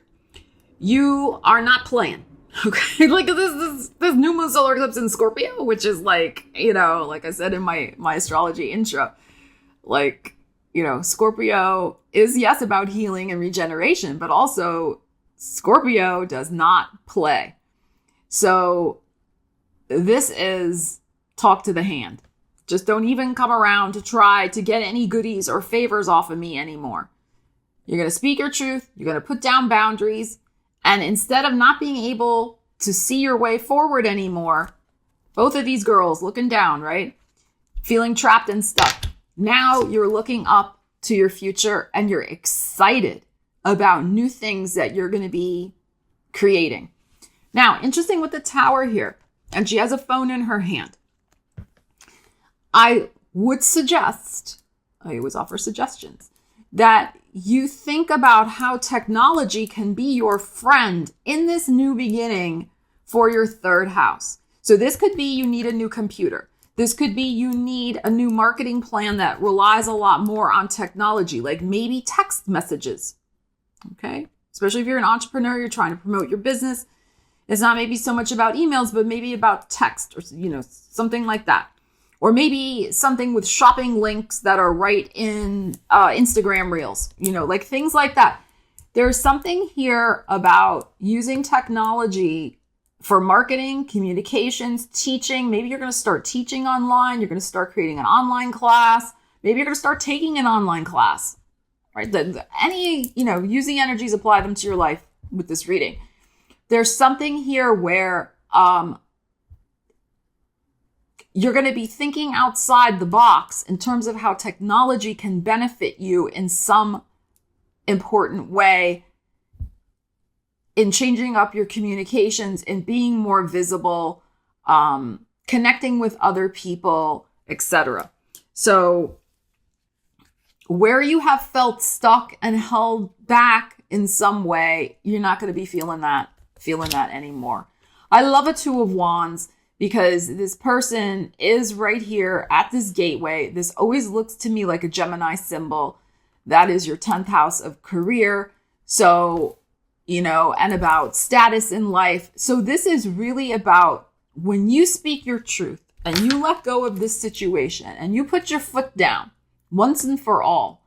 You are not playing. Okay, like this new moon solar eclipse in Scorpio, which is like, like I said in my astrology intro, like, Scorpio is, yes, about healing and regeneration, but also Scorpio does not play. So this is talk to the hand. Just don't even come around to try to get any goodies or favors off of me anymore. You're going to speak your truth. You're going to put down boundaries. And instead of not being able to see your way forward anymore, both of these girls looking down, right? Feeling trapped and stuck. Now you're looking up to your future and you're excited about new things that you're going to be creating. Now, interesting with the Tower here, and she has a phone in her hand. I would suggest, I always offer suggestions, that you think about how technology can be your friend in this new beginning for your 3rd house. So this could be you need a new computer. This could be you need a new marketing plan that relies a lot more on technology, like maybe text messages. Okay? Especially if you're an entrepreneur, you're trying to promote your business. It's not maybe so much about emails, but maybe about text or, something like that. Or maybe something with shopping links that are right in Instagram Reels, like things like that. There's something here about using technology for marketing, communications, teaching. Maybe you're going to start teaching online. You're going to start creating an online class. Maybe you're going to start taking an online class, right? Use the energies, apply them to your life with this reading. There's something here where you're going to be thinking outside the box in terms of how technology can benefit you in some important way in changing up your communications and being more visible, connecting with other people, etc. So where you have felt stuck and held back in some way, you're not going to be feeling that anymore. I love a Two of Wands, because this person is right here at this gateway. This always looks to me like a Gemini symbol. That is your 10th house of career. So, and about status in life. So this is really about when you speak your truth and you let go of this situation and you put your foot down once and for all,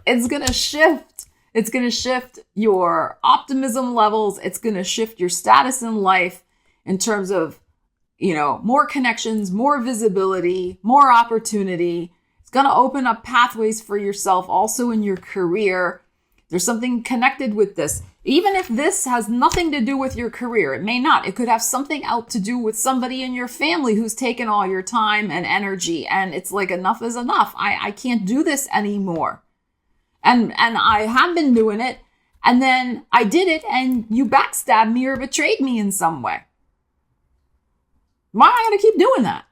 it's going to shift. It's going to shift your optimism levels. It's going to shift your status in life. In terms of, more connections, more visibility, more opportunity. It's going to open up pathways for yourself also in your career. There's something connected with this. Even if this has nothing to do with your career, it may not. It could have something else to do with somebody in your family who's taken all your time and energy. And it's like, enough is enough. I can't do this anymore. And I have been doing it. And then I did it and you backstabbed me or betrayed me in some way. Why am I going to keep doing that?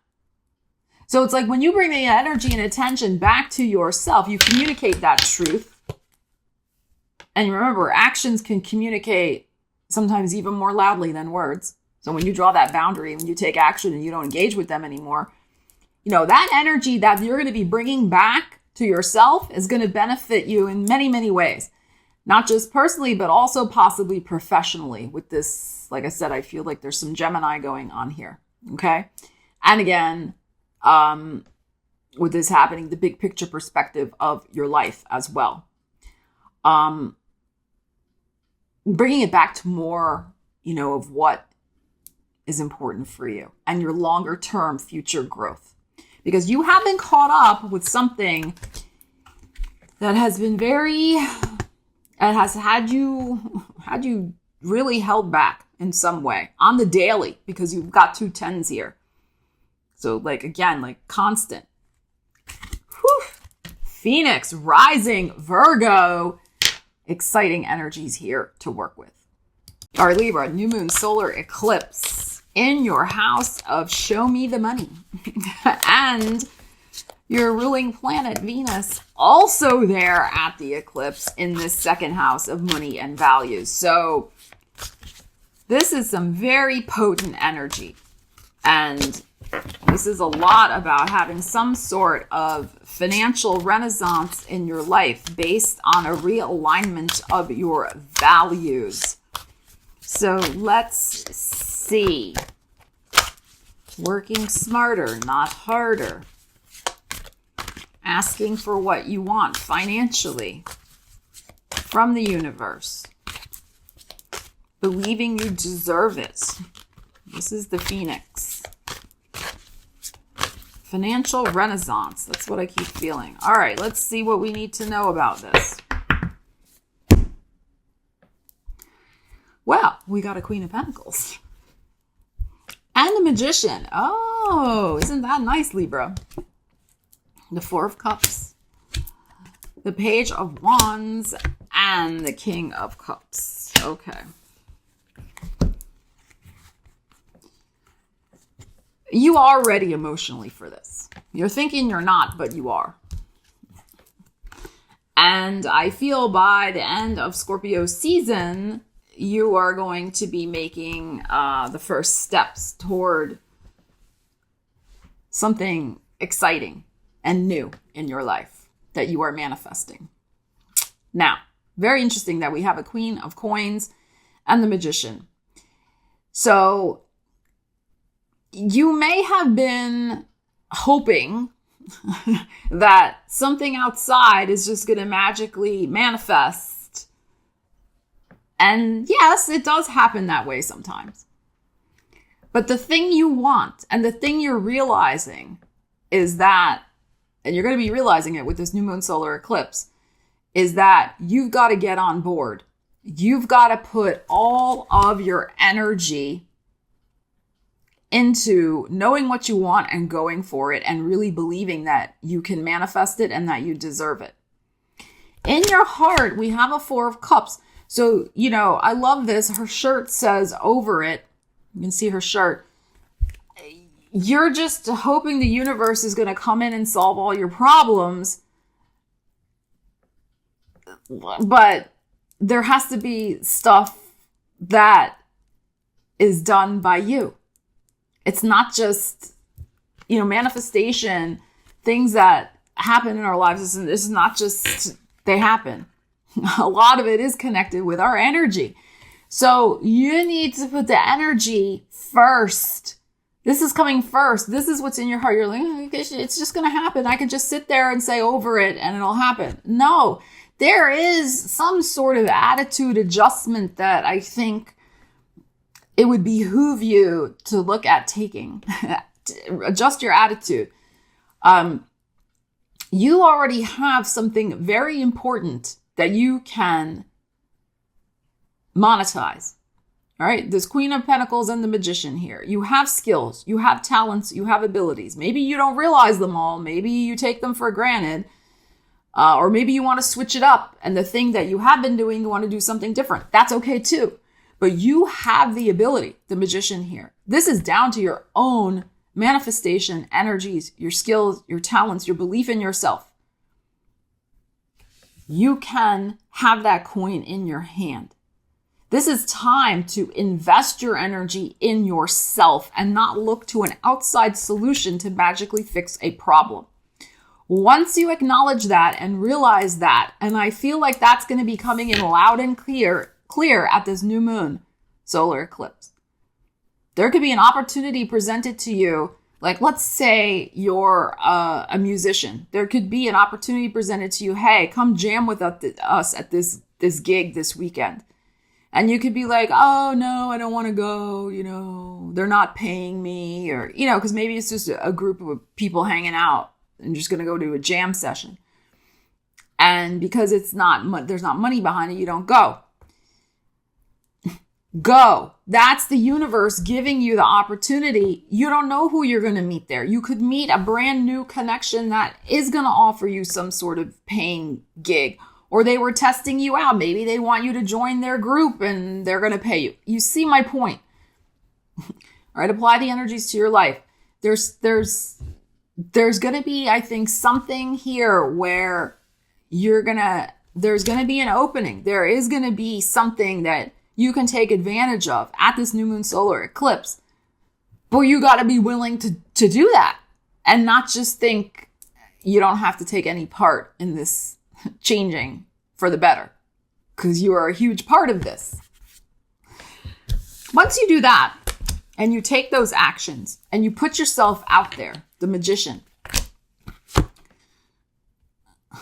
So it's like when you bring the energy and attention back to yourself, you communicate that truth. And remember, actions can communicate sometimes even more loudly than words. So when you draw that boundary, when you take action and you don't engage with them anymore, that energy that you're going to be bringing back to yourself is going to benefit you in many, many ways. Not just personally, but also possibly professionally with this. Like I said, I feel like there's some Gemini going on here. Okay. And again, with this happening, the big picture perspective of your life as well. Bringing it back to more, of what is important for you and your longer term future growth. Because you have been caught up with something that has been has had you really held back in some way on the daily, because you've got 2 10s here. So constant. Whew. Phoenix rising, Virgo. Exciting energies here to work with. All right, Libra, new moon solar eclipse in your house of show me the money. And your ruling planet Venus also there at the eclipse in this second house of money and values. So this is some very potent energy. And this is a lot about having some sort of financial renaissance in your life based on a realignment of your values. So let's see. Working smarter, not harder. Asking for what you want financially from the universe. Believing you deserve it. This is the Phoenix. Financial renaissance. That's what I keep feeling. All right, let's see what we need to know about this. Well, we got a Queen of Pentacles. And the Magician. Oh, isn't that nice, Libra? The Four of Cups. The Page of Wands. And the King of Cups. Okay. You are ready emotionally for this. You're thinking you're not, but you are. And I feel by the end of Scorpio season, you are going to be making the first steps toward something exciting and new in your life that you are manifesting. Now, very interesting that we have a Queen of Coins and the Magician. So you may have been hoping that something outside is just going to magically manifest. And yes, it does happen that way sometimes. But the thing you want and the thing you're realizing is that, and you're going to be realizing it with this new moon solar eclipse, is that you've got to get on board. You've got to put all of your energy into knowing what you want and going for it and really believing that you can manifest it and that you deserve it. In your heart, we have a Four of Cups. So, I love this. Her shirt says over it. You can see her shirt. You're just hoping the universe is going to come in and solve all your problems. But there has to be stuff that is done by you. It's not just, manifestation, things that happen in our lives. This is not just they happen. A lot of it is connected with our energy. So you need to put the energy first. This is coming first. This is what's in your heart. You're like, it's just going to happen. I can just sit there and say over it and it'll happen. No, there is some sort of attitude adjustment that I think it would behoove you to look at taking. Adjust your attitude. You already have something very important that you can monetize. All right, this Queen of Pentacles and the Magician here. You have skills, you have talents, you have abilities. Maybe you don't realize them all. Maybe you take them for granted. Or maybe you want to switch it up, and the thing that you have been doing, you want to do something different. That's okay too. But you have the ability, the magician here. This is down to your own manifestation, energies, your skills, your talents, your belief in yourself. You can have that coin in your hand. This is time to invest your energy in yourself and not look to an outside solution to magically fix a problem. Once you acknowledge that and realize that, and I feel like that's going to be coming in loud and clear at this new moon solar eclipse, there could be an opportunity presented to you. Like, let's say you're a musician. There could be an opportunity presented to you. Hey, come jam with us at this gig this weekend. And you could be like, oh, no, I don't want to go. They're not paying me, or, because maybe it's just a group of people hanging out and just going to go to a jam session. And because there's not money behind it, you don't go. Go. That's the universe giving you the opportunity. You don't know who you're going to meet there. You could meet a brand new connection that is going to offer you some sort of paying gig. Or they were testing you out. Maybe they want you to join their group and they're going to pay you. You see my point. All right, apply the energies to your life. There's going to be, I think, something here where there's going to be an opening. There is going to be something that you can take advantage of at this new moon solar eclipse. But you got to be willing to do that and not just think you don't have to take any part in this changing for the better, because you are a huge part of this. Once you do that and you take those actions and you put yourself out there, the magician,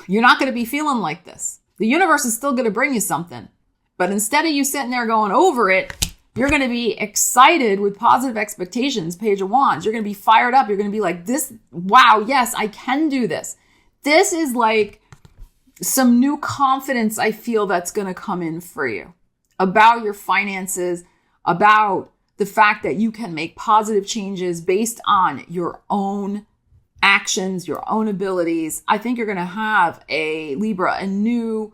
you're not going to be feeling like this. The universe is still going to bring you something. But instead of you sitting there going over it, you're going to be excited with positive expectations, Page of Wands. You're going to be fired up. You're going to be like, wow, yes, I can do this. This is like some new confidence I feel that's going to come in for you about your finances, about the fact that you can make positive changes based on your own actions, your own abilities. I think you're going to have a new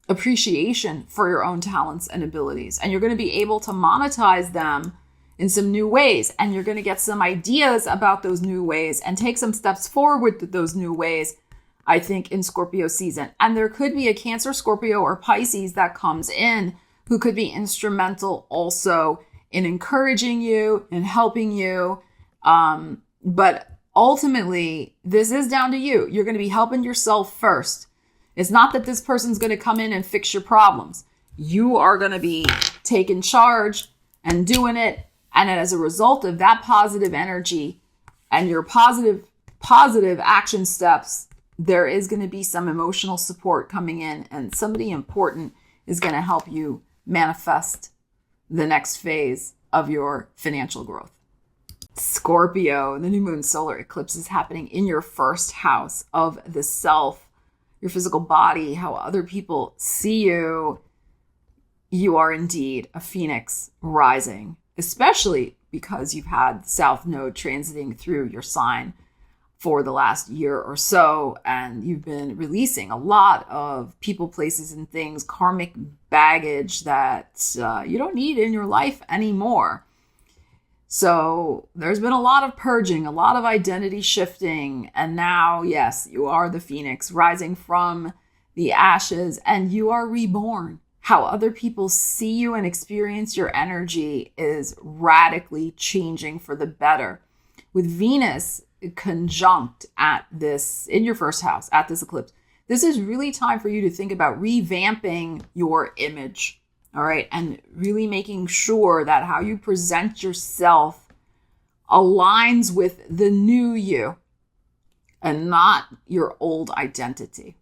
appreciation for your own talents and abilities. And you're going to be able to monetize them in some new ways. And you're going to get some ideas about those new ways and take some steps forward with those new ways, I think, in Scorpio season. And there could be a Cancer, Scorpio, or Pisces that comes in who could be instrumental also in encouraging you and helping you. But ultimately, this is down to you. You're going to be helping yourself first. It's not that this person's going to come in and fix your problems. You are going to be taking charge and doing it. And as a result of that positive energy and your positive action steps, there is going to be some emotional support coming in, and somebody important is going to help you manifest the next phase of your financial growth. Scorpio, the new moon solar eclipse is happening in your first house of the self, your physical body, how other people see you. You are indeed a phoenix rising, especially because you've had South Node transiting through your sign for the last year or so, and you've been releasing a lot of people, places, and things, karmic baggage that you don't need in your life anymore. So there's been a lot of purging, a lot of identity shifting, and now, yes, you are the phoenix rising from the ashes, and you are reborn. How other people see you and experience your energy is radically changing for the better. With Venus conjunct in your first house at this eclipse, this is really time for you to think about revamping your image, all right, and really making sure that how you present yourself aligns with the new you and not your old identity.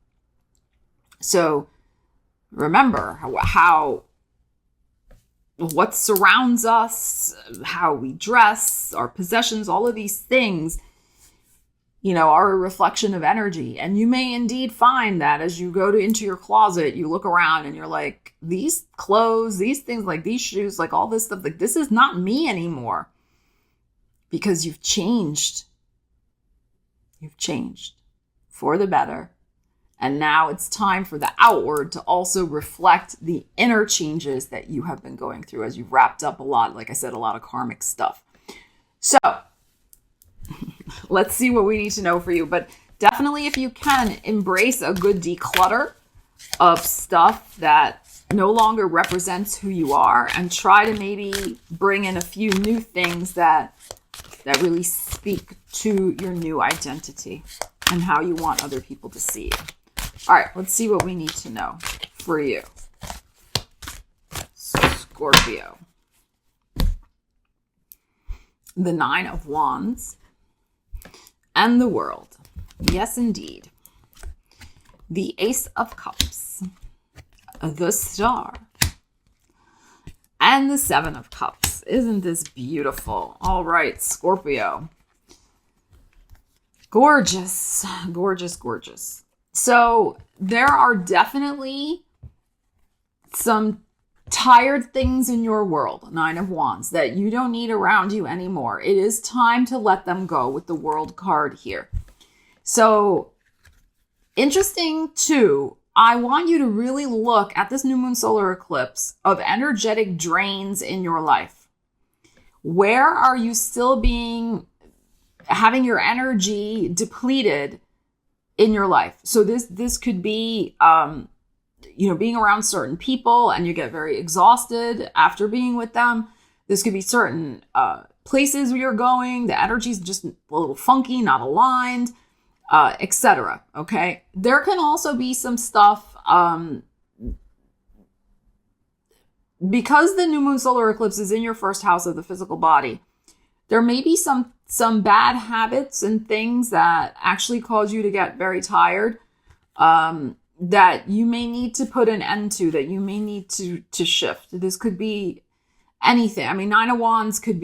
So remember how what surrounds us, how we dress, our possessions, all of these things, are a reflection of energy. And you may indeed find that as you go into your closet, you look around and you're like, these clothes, these things, like these shoes, like all this stuff, like this is not me anymore, because you've changed. You've changed for the better. And now it's time for the outward to also reflect the inner changes that you have been going through as you've wrapped up a lot, like I said, a lot of karmic stuff. So let's see what we need to know for you. But definitely, if you can, embrace a good declutter of stuff that no longer represents who you are, and try to maybe bring in a few new things that really speak to your new identity and how you want other people to see you. All right, let's see what we need to know for you, Scorpio. The Nine of Wands and the World. Yes, indeed. The Ace of Cups, the Star, and the Seven of Cups. Isn't this beautiful? All right, Scorpio. Gorgeous, gorgeous, gorgeous. So there are definitely some tired things in your world, Nine of Wands, that you don't need around you anymore. It is time to let them go with the World card here. So interesting too, I want you to really look at this new moon solar eclipse of energetic drains in your life. Where are you still having your energy depleted in your life? So this could be, being around certain people and you get very exhausted after being with them. This could be certain places where you're going. The energy's just a little funky, not aligned, etc. Okay. There can also be some stuff, because the new moon solar eclipse is in your first house of the physical body. There may be some bad habits and things that actually cause you to get very tired, that you may need to put an end to, that you may need to shift. This could be anything. I mean, Nine of Wands can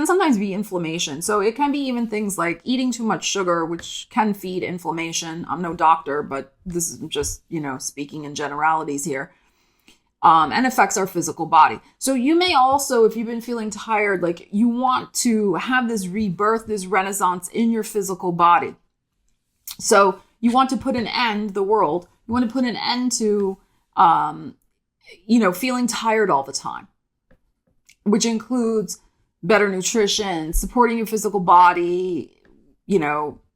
sometimes be inflammation. So it can be even things like eating too much sugar, which can feed inflammation. I'm no doctor, but this is just, speaking in generalities here. And affects our physical body. So you may also, if you've been feeling tired, like you want to have this rebirth, this renaissance in your physical body. So you want to put an end, the world, you want to put an end to, feeling tired all the time, which includes better nutrition, supporting your physical body,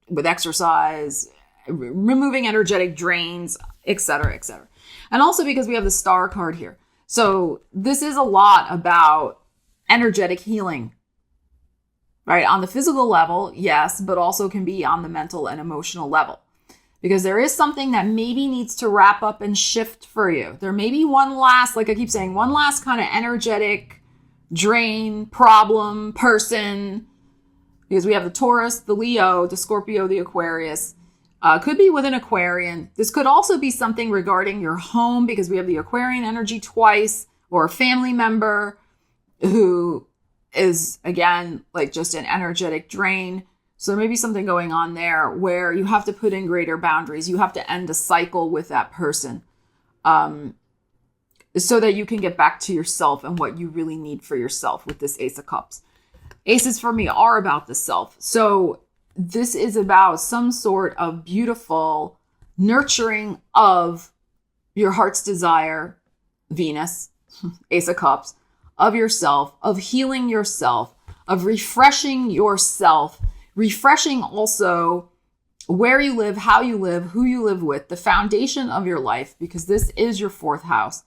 with exercise, removing energetic drains, etc., etc. And also because we have the Star card here. So this is a lot about energetic healing, right? On the physical level, yes, but also can be on the mental and emotional level. Because there is something that maybe needs to wrap up and shift for you. There may be one last, like I keep saying, one last kind of energetic drain, problem, person. Because we have the Taurus, the Leo, the Scorpio, the Aquarius. Could be with an Aquarian. This could also be something regarding your home, because we have the Aquarian energy twice, or a family member who is, again, like just an energetic drain. So there may be something going on there where you have to put in greater boundaries. You have to end a cycle with that person, so that you can get back to yourself and what you really need for yourself with this Ace of Cups. Aces for me are about the self. So this is about some sort of beautiful nurturing of your heart's desire, Venus, Ace of Cups, of yourself, of healing yourself, of refreshing yourself, refreshing also where you live, how you live, who you live with, the foundation of your life, because this is your fourth house.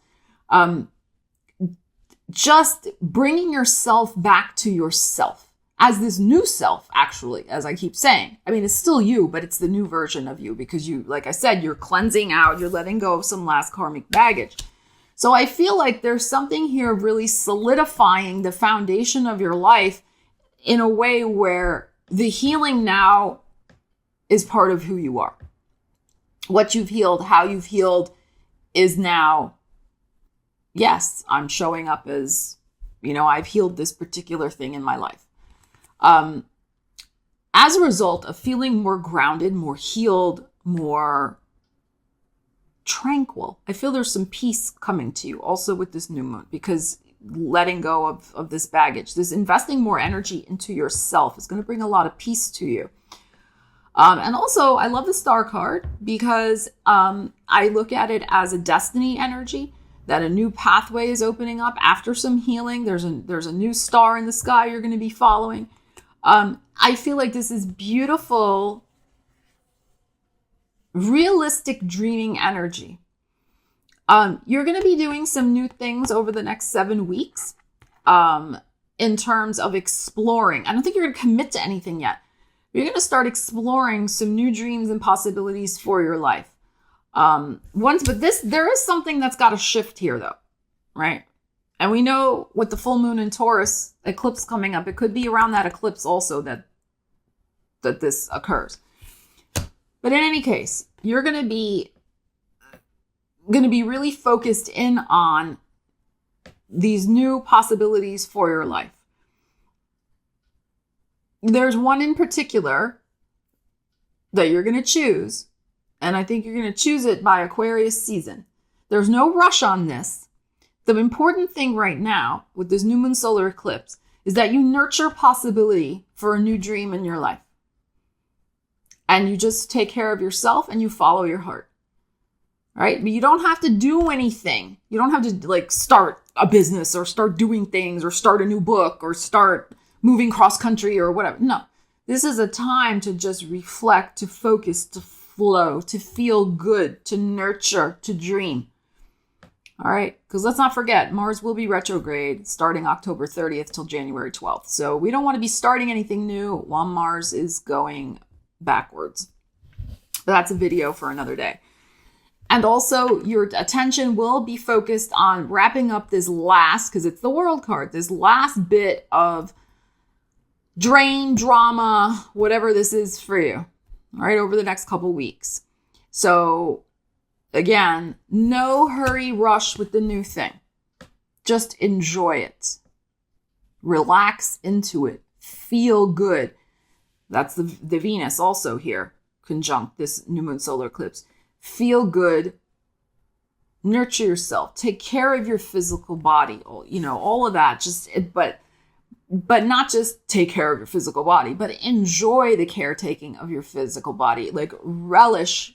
Just bringing yourself back to yourself. As this new self, actually, as I keep saying. I mean, it's still you, but it's the new version of you, because you, like I said, you're cleansing out, you're letting go of some last karmic baggage. So I feel like there's something here really solidifying the foundation of your life in a way where the healing now is part of who you are. What you've healed, how you've healed is now, yes, I'm showing up as, I've healed this particular thing in my life. As a result of feeling more grounded, more healed, more tranquil, I feel there's some peace coming to you also with this new moon, because letting go of this baggage, this investing more energy into yourself is going to bring a lot of peace to you. And also, I love the star card because I look at it as a destiny energy, that a new pathway is opening up after some healing. There's a new star in the sky you're going to be following. I feel like this is beautiful, realistic dreaming energy. You're going to be doing some new things over the next 7 weeks in terms of exploring. I don't think you're going to commit to anything yet. You're going to start exploring some new dreams and possibilities for your life. There is something that's got to shift here though, right? And we know with the full moon in Taurus eclipse coming up, it could be around that eclipse also that this occurs. But in any case, you're going to be really focused in on these new possibilities for your life. There's one in particular that you're going to choose, and I think you're going to choose it by Aquarius season. There's no rush on this. The important thing right now with this new moon solar eclipse is that you nurture possibility for a new dream in your life. And you just take care of yourself and you follow your heart. All right? But you don't have to do anything. You don't have to start a business or start doing things or start a new book or start moving cross country or whatever. No, this is a time to just reflect, to focus, to flow, to feel good, to nurture, to dream. All right. Because let's not forget, Mars will be retrograde starting October 30th till January 12th. So we don't want to be starting anything new while Mars is going backwards. But that's a video for another day. And also your attention will be focused on wrapping up this last, because it's the World card, this last bit of drain, drama, whatever this is for you, all right, over the next couple weeks. So again, no hurry, rush with the new thing. Just enjoy it. Relax into it. Feel good. That's the Venus also here, conjunct this new moon solar eclipse. Feel good. Nurture yourself. Take care of your physical body. All of that. But not just take care of your physical body, but enjoy the caretaking of your physical body. Relish.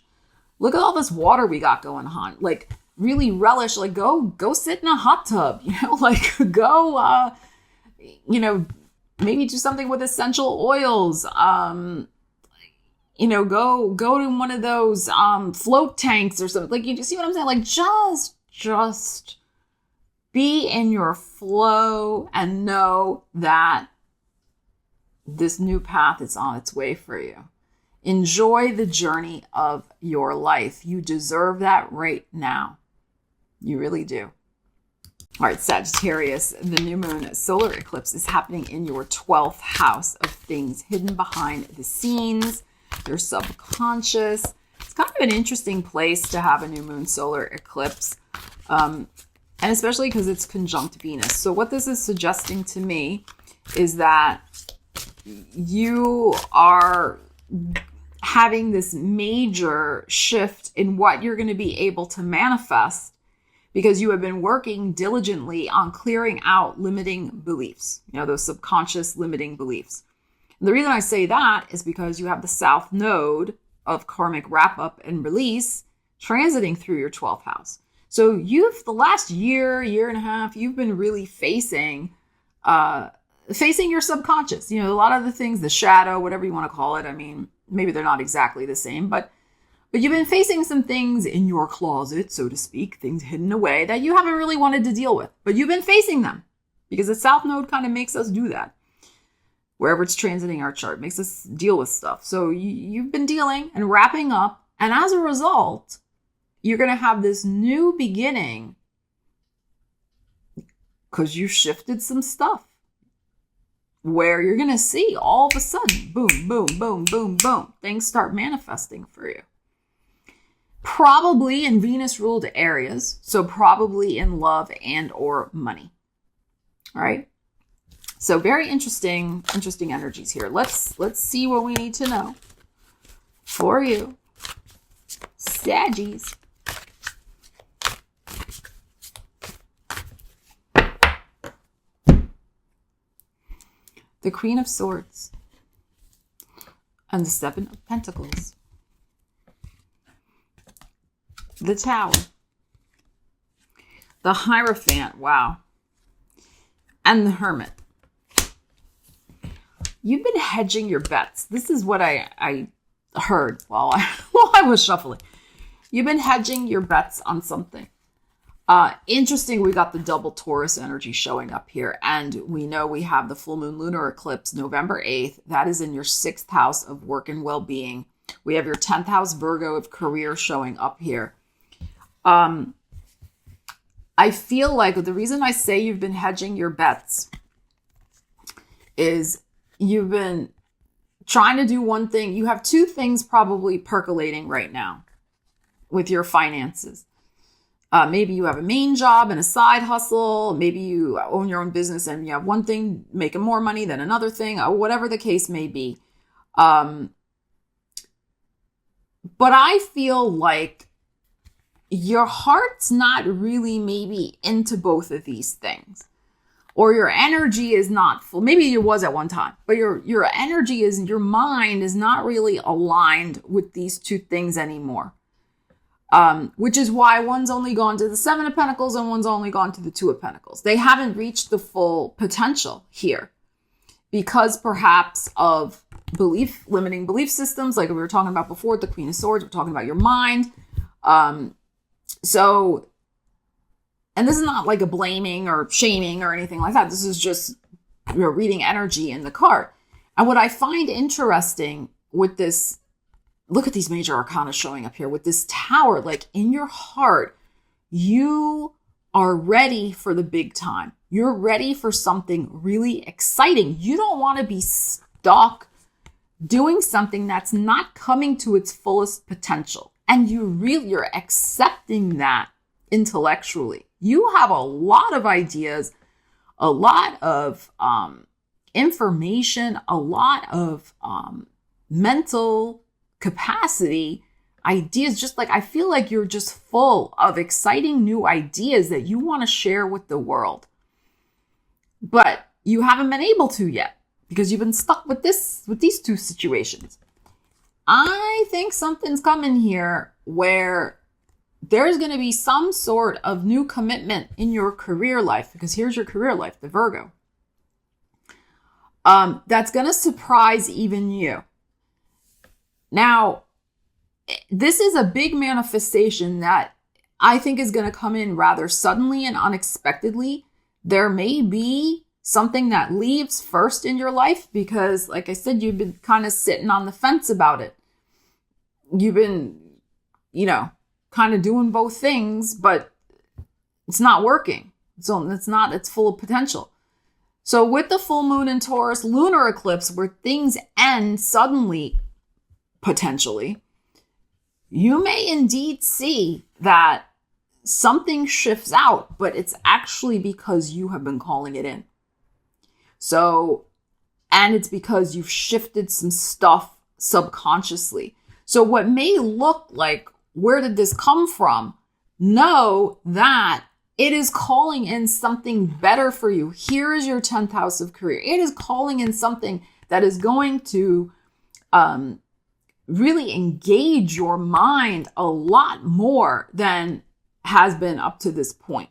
Look at all this water we got going on. Really relish. Go sit in a hot tub. Go. Maybe do something with essential oils. Go to one of those float tanks or something. You see what I'm saying? Just be in your flow and know that this new path is on its way for you. Enjoy the journey of your life. You deserve that right now. You really do. All right, Sagittarius, the new moon solar eclipse is happening in your 12th house of things hidden behind the scenes, your subconscious. It's kind of an interesting place to have a new moon solar eclipse. And especially because it's conjunct Venus. So what this is suggesting to me is that you are having this major shift in what you're going to be able to manifest because you have been working diligently on clearing out limiting beliefs, those subconscious limiting beliefs. And the reason I say that is because you have the South Node of karmic wrap up and release transiting through your 12th house. So the last year and a half, you've been really facing your subconscious. A lot of the things, the shadow, whatever you want to call it. I mean, maybe they're not exactly the same, but you've been facing some things in your closet, so to speak, things hidden away that you haven't really wanted to deal with, but you've been facing them because the South Node kind of makes us do that. Wherever it's transiting our chart, makes us deal with stuff. So you've been dealing and wrapping up, and as a result, you're going to have this new beginning because you shifted some stuff where you're going to see all of a sudden, boom, boom, boom, boom, boom, things start manifesting for you. Probably in Venus ruled areas, so probably in love and or money. All right. So very interesting energies here. Let's see what we need to know for you, Saggies. The Queen of Swords. and the Seven of Pentacles, the Tower, the Hierophant, wow, and the Hermit. You've been hedging your bets. This is what I heard while I was shuffling. You've been hedging your bets on something. Interesting, we got the double Taurus energy showing up here. And we know we have the full moon lunar eclipse November 8th. That is in your 6th house of work and well-being. We have your 10th house Virgo of career showing up here. I feel like the reason I say you've been hedging your bets is you've been trying to do one thing. You have two things probably percolating right now with your finances. Maybe you have a main job and a side hustle. Maybe you own your own business and you have one thing making more money than another thing, or whatever the case may be. But I feel like your heart's not really maybe into both of these things, or your energy is not full. Maybe it was at one time, but your energy is, your mind is not really aligned with these two things anymore. Which is why one's only gone to the Seven of Pentacles and one's only gone to the Two of Pentacles. They haven't reached the full potential here because perhaps of limiting belief systems, like we were talking about before, the Queen of Swords. We're talking about your mind. And this is not like a blaming or shaming or anything like that. This is just, you're reading energy in the card. And what I find interesting with this, look at these major arcana showing up here with this Tower, like in your heart, you are ready for the big time. You're ready for something really exciting. You don't want to be stuck doing something that's not coming to its fullest potential. And you're accepting that intellectually. You have a lot of ideas, a lot of information, a lot of mental capacity, ideas. Just like, I feel like you're just full of exciting new ideas that you want to share with the world. But you haven't been able to yet because you've been stuck with these two situations. I think something's coming here where there's going to be some sort of new commitment in your career life, because here's your career life, the Virgo. That's going to surprise even you. Now, this is a big manifestation that I think is going to come in rather suddenly and unexpectedly. There may be something that leaves first in your life because, like I said, you've been kind of sitting on the fence about it. You've been, kind of doing both things, but it's not working. So it's full of potential. So with the full moon in Taurus lunar eclipse, where things end suddenly, potentially, you may indeed see that something shifts out, but it's actually because you have been calling it in. So, and it's because you've shifted some stuff subconsciously. So what may look like, where did this come from? Know that it is calling in something better for you. Here is your 10th house of career. It is calling in something that is going to really engage your mind a lot more than has been up to this point.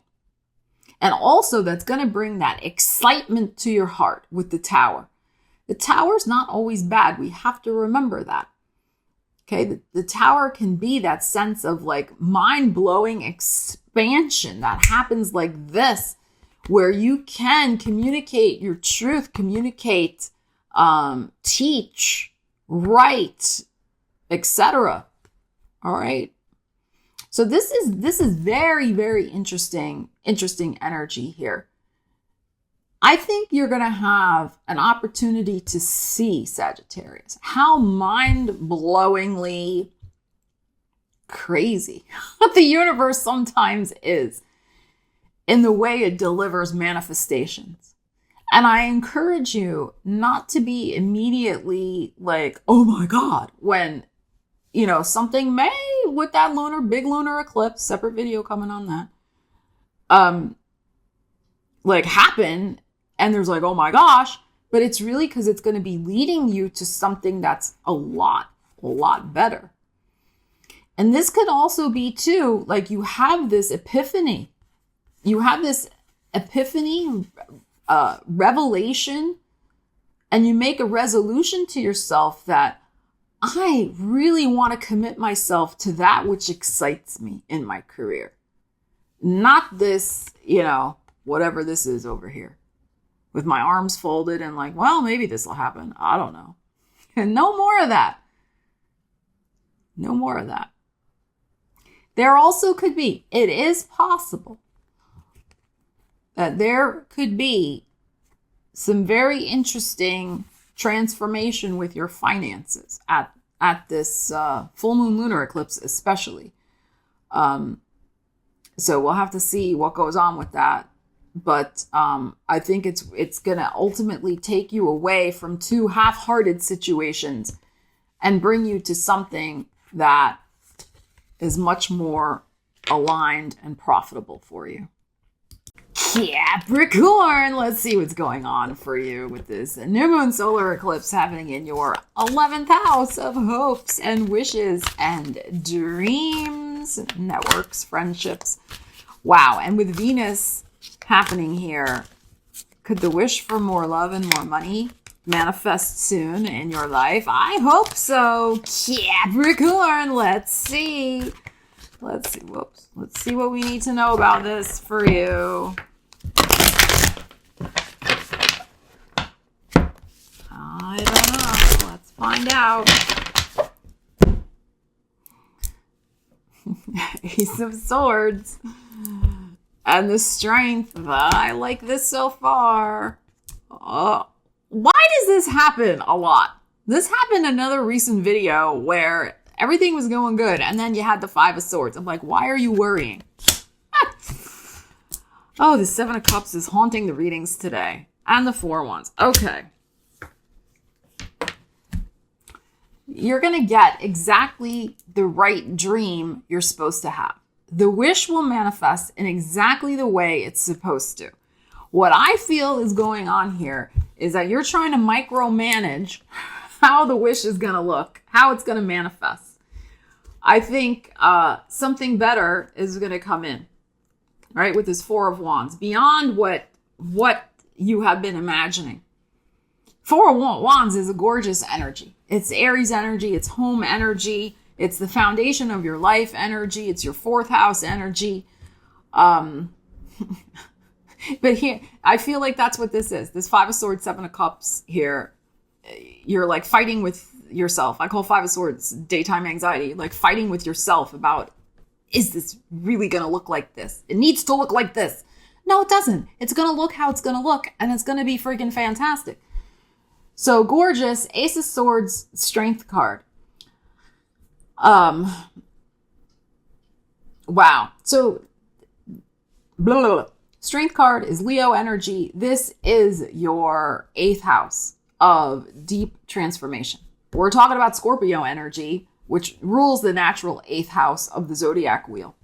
And also that's going to bring that excitement to your heart with the Tower. The Tower's not always bad. We have to remember that. Okay, the Tower can be that sense of like mind-blowing expansion that happens like this, where you can communicate your truth, communicate, teach, write, etc. All right. So this is very, very interesting energy here. I think you're going to have an opportunity to see, Sagittarius, how mind-blowingly crazy the universe sometimes is in the way it delivers manifestations. And I encourage you not to be immediately like, oh my God, when, something may, with that big lunar eclipse, separate video coming on that, happen. And there's like, oh my gosh, but it's really because it's going to be leading you to something that's a lot better. And this could also be too, like you have this epiphany. You have this epiphany, revelation, and you make a resolution to yourself that I really want to commit myself to that which excites me in my career. Not this, whatever this is over here with my arms folded and like, well, maybe this will happen. I don't know. And no more of that. No more of that. There also could be, it is possible that there could be some very interesting transformation with your finances at this full moon lunar eclipse, especially. So we'll have to see what goes on with that. But I think it's going to ultimately take you away from two half-hearted situations and bring you to something that is much more aligned and profitable for you. Capricorn, let's see what's going on for you with this new moon solar eclipse happening in your 11th house of hopes and wishes and dreams, networks, friendships. Wow. And with Venus happening here, could the wish for more love and more money manifest soon in your life? I hope so. Capricorn, let's see. Let's see what we need to know about this for you. I don't know. Let's find out. Ace of Swords. And the Strength. I like this so far. Why does this happen a lot? This happened in another recent video where everything was going good, and then you had the Five of Swords. I'm like, why are you worrying? Oh, the Seven of Cups is haunting the readings today. And the Four of Wands. Okay. You're going to get exactly the right dream you're supposed to have. The wish will manifest in exactly the way it's supposed to. What I feel is going on here is that you're trying to micromanage how the wish is going to look, how it's going to manifest. I think something better is going to come in, right? With this Four of Wands, beyond what you have been imagining. Four of Wands is a gorgeous energy. It's Aries energy. It's home energy. It's the foundation of your life energy. It's your fourth house energy. But here, I feel like that's what this is. This Five of Swords, Seven of Cups here. You're like fighting with yourself. I call Five of Swords daytime anxiety. Like fighting with yourself about, is this really going to look like this? It needs to look like this. No, it doesn't. It's going to look how it's going to look. And it's going to be freaking fantastic. So gorgeous. Ace of Swords, Strength card. Wow. So blah, blah, blah. Strength card is Leo energy. This is your 8th house of deep transformation. We're talking about Scorpio energy, which rules the natural 8th house of the zodiac wheel.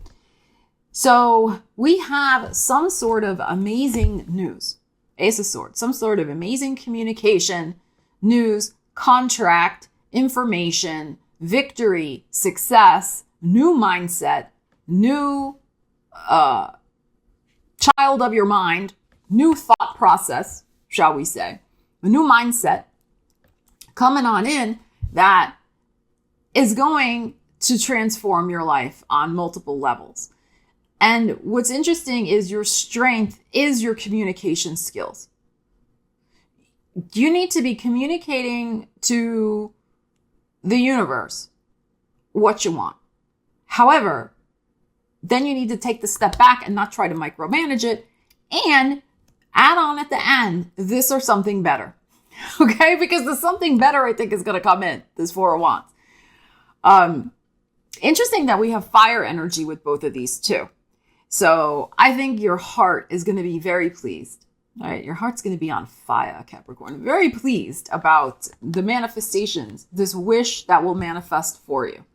So we have some sort of amazing news. Ace of Swords, some sort of amazing communication, news, contract, information, victory, success, new mindset, new child of your mind, new thought process, shall we say, a new mindset coming on in that is going to transform your life on multiple levels. And what's interesting is your strength is your communication skills. You need to be communicating to the universe what you want. However, then you need to take the step back and not try to micromanage it and add on at the end, this or something better. Okay? Because the something better, I think, is going to come in, this Four of Wands. Interesting that we have fire energy with both of these too. So I think your heart is going to be very pleased. All right? Your heart's going to be on fire, Capricorn. Very pleased about the manifestations, this wish that will manifest for you.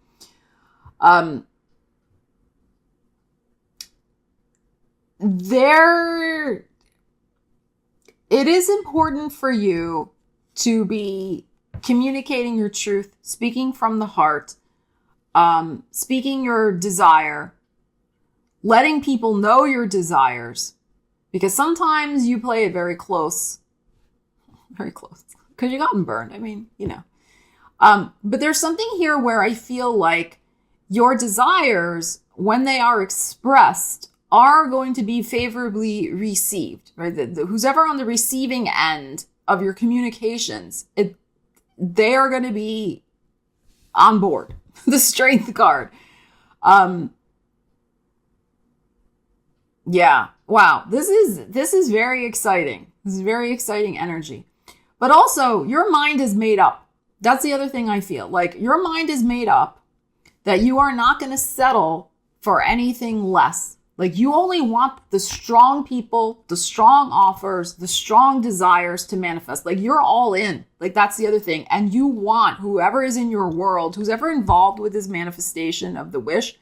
it is important for you to be communicating your truth, speaking from the heart, speaking your desire, letting people know your desires, because sometimes you play it very close, because you gotten burned. I mean, but there's something here where I feel like your desires, when they are expressed, are going to be favorably received, right? Who's ever on the receiving end of your communications, they are going to be on board. The Strength card. Yeah. Wow. This is very exciting. This is very exciting energy. But also, your mind is made up. That's the other thing I feel. Like, your mind is made up that you are not going to settle for anything less. Like, you only want the strong people, the strong offers, the strong desires to manifest. Like, you're all in. Like, that's the other thing. And you want whoever is in your world, who's ever involved with this manifestation of the wish,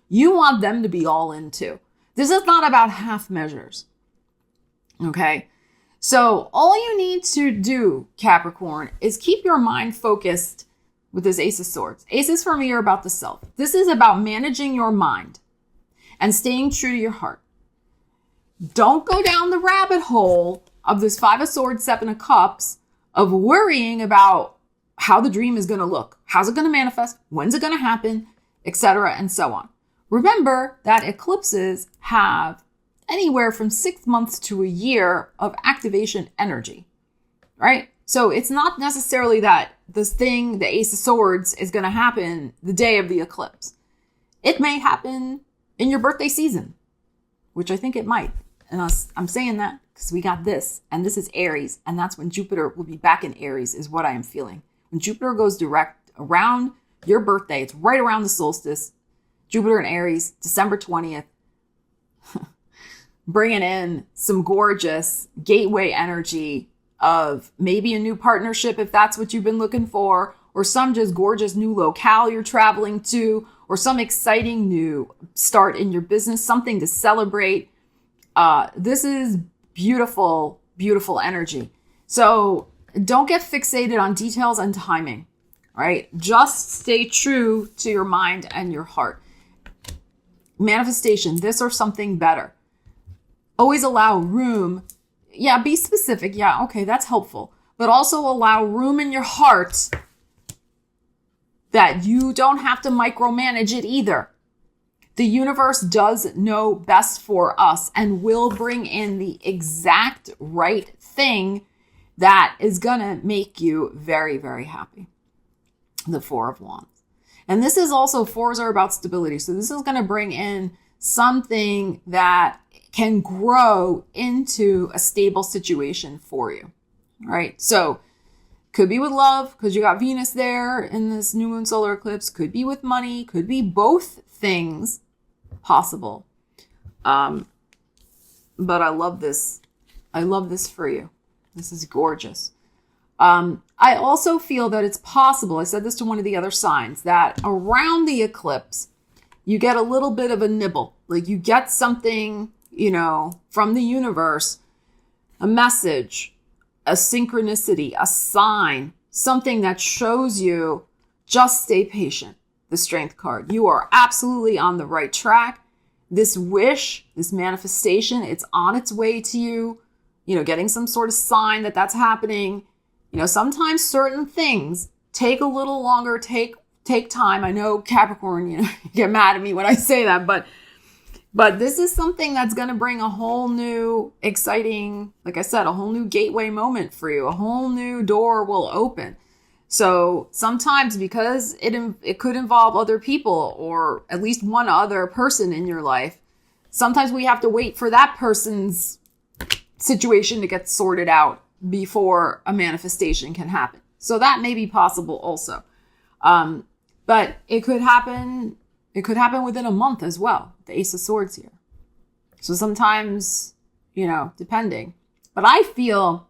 you want them to be all in too. This is not about half measures. Okay? So all you need to do, Capricorn, is keep your mind focused with this Ace of Swords. Aces for me are about the self. This is about managing your mind and staying true to your heart. Don't go down the rabbit hole of this Five of Swords, Seven of Cups, of worrying about how the dream is going to look. How's it going to manifest? When's it going to happen? Etc. and so on. Remember that eclipses have anywhere from 6 months to a year of activation energy, right? So it's not necessarily that this thing, the Ace of Swords, is going to happen the day of the eclipse. It may happen in your birthday season, which I think it might. And I'm saying that because we got this, and this is Aries, and that's when Jupiter will be back in Aries, is what I am feeling. When Jupiter goes direct around your birthday, it's right around the solstice, Jupiter in Aries, December 20th, bringing in some gorgeous gateway energy of maybe a new partnership if that's what you've been looking for, or some just gorgeous new locale you're traveling to, or some exciting new start in your business, something to celebrate. This is beautiful, beautiful energy. So don't get fixated on details and timing, right? Just stay true to your mind and your heart. Manifestation, this or something better. Always allow room. Yeah, be specific. Yeah, okay, that's helpful. But also allow room in your heart that you don't have to micromanage it either. The universe does know best for us and will bring in the exact right thing that is going to make you very, very happy. The Four of Wands. And this is also, fours are about stability. So this is going to bring in something that can grow into a stable situation for you, right? So could be with love because you got Venus there in this new moon solar eclipse. Could be with money. Could be both things possible. But I love this. I love this for you. This is gorgeous. I also feel that it's possible, I said this to one of the other signs, that around the eclipse, you get a little bit of a nibble. Like you get something, from the universe, a message, a synchronicity, a sign, something that shows you just stay patient. The Strength card. You are absolutely on the right track. This wish, this manifestation, it's on its way to you, getting some sort of sign that that's happening. Sometimes certain things take a little longer, take time. I know Capricorn, you get mad at me when I say that, but this is something that's going to bring a whole new exciting, like I said, a whole new gateway moment for you. A whole new door will open. So sometimes because it could involve other people or at least one other person in your life, sometimes we have to wait for that person's situation to get sorted out before a manifestation can happen. So that may be possible also. But it could happen within a month as well. The Ace of Swords here. So sometimes, depending. But I feel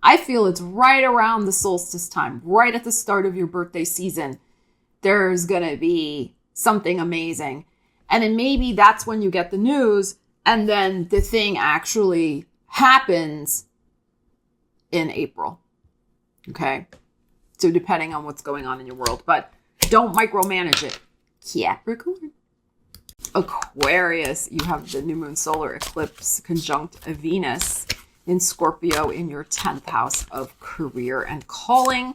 it's right around the solstice time, right at the start of your birthday season. There's going to be something amazing. And then maybe that's when you get the news and then the thing actually happens in April. Okay. So depending on what's going on in your world, but don't micromanage it. Capricorn. Aquarius, you have the new moon solar eclipse conjunct Venus in Scorpio in your 10th house of career and calling.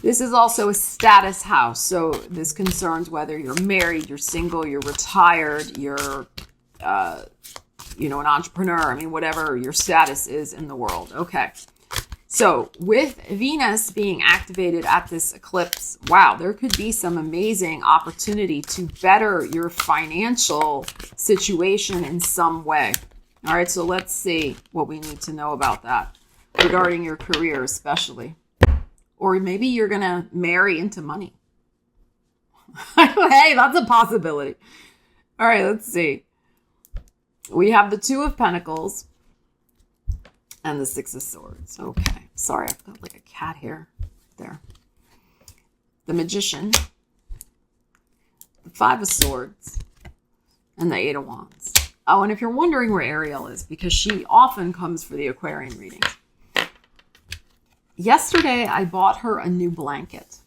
This is also a status house. So this concerns whether you're married, you're single, you're retired, you're, an entrepreneur. I mean, whatever your status is in the world. Okay. So with Venus being activated at this eclipse, wow, there could be some amazing opportunity to better your financial situation in some way. All right, so let's see what we need to know about that regarding your career especially. Or maybe you're going to marry into money. Hey, that's a possibility. All right, let's see. We have the Two of Pentacles and the Six of Swords. Okay. Sorry, I've got like a cat here. There. The Magician. The Five of Swords. And the Eight of Wands. Oh, and if you're wondering where Ariel is, because she often comes for the Aquarian readings. Yesterday, I bought her a new blanket.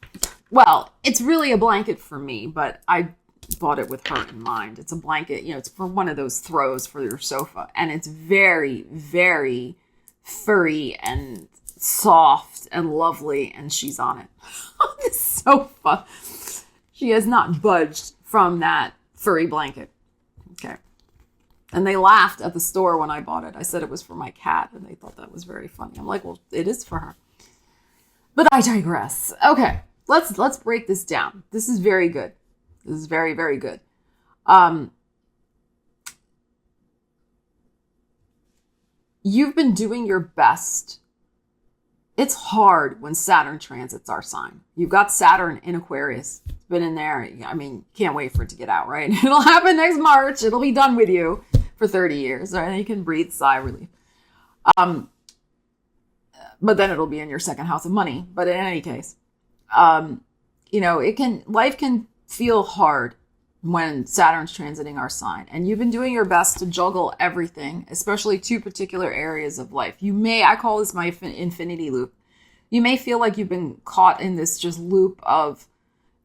Well, it's really a blanket for me, but I bought it with her in mind. It's a blanket, it's for one of those throws for your sofa. And it's very, very furry and soft and lovely, and she's on it. It's so fun. She has not budged from that furry blanket. Okay. And they laughed at the store when I bought it. I said it was for my cat, and they thought that was very funny. I'm like, well, it is for her. But I digress. Okay, let's break this down. This is very good. This is very, very good. You've been doing your best. It's hard when Saturn transits our sign. You've got Saturn in Aquarius. It's been in there. I mean, can't wait for it to get out, right? It'll happen next March. It'll be done with you for 30 years. Right? And you can breathe, sigh, relief. But then it'll be in your second house of money. But in any case, life can feel hard when Saturn's transiting our sign. And you've been doing your best to juggle everything, especially two particular areas of life. I call this my infinity loop. You may feel like you've been caught in this just loop of,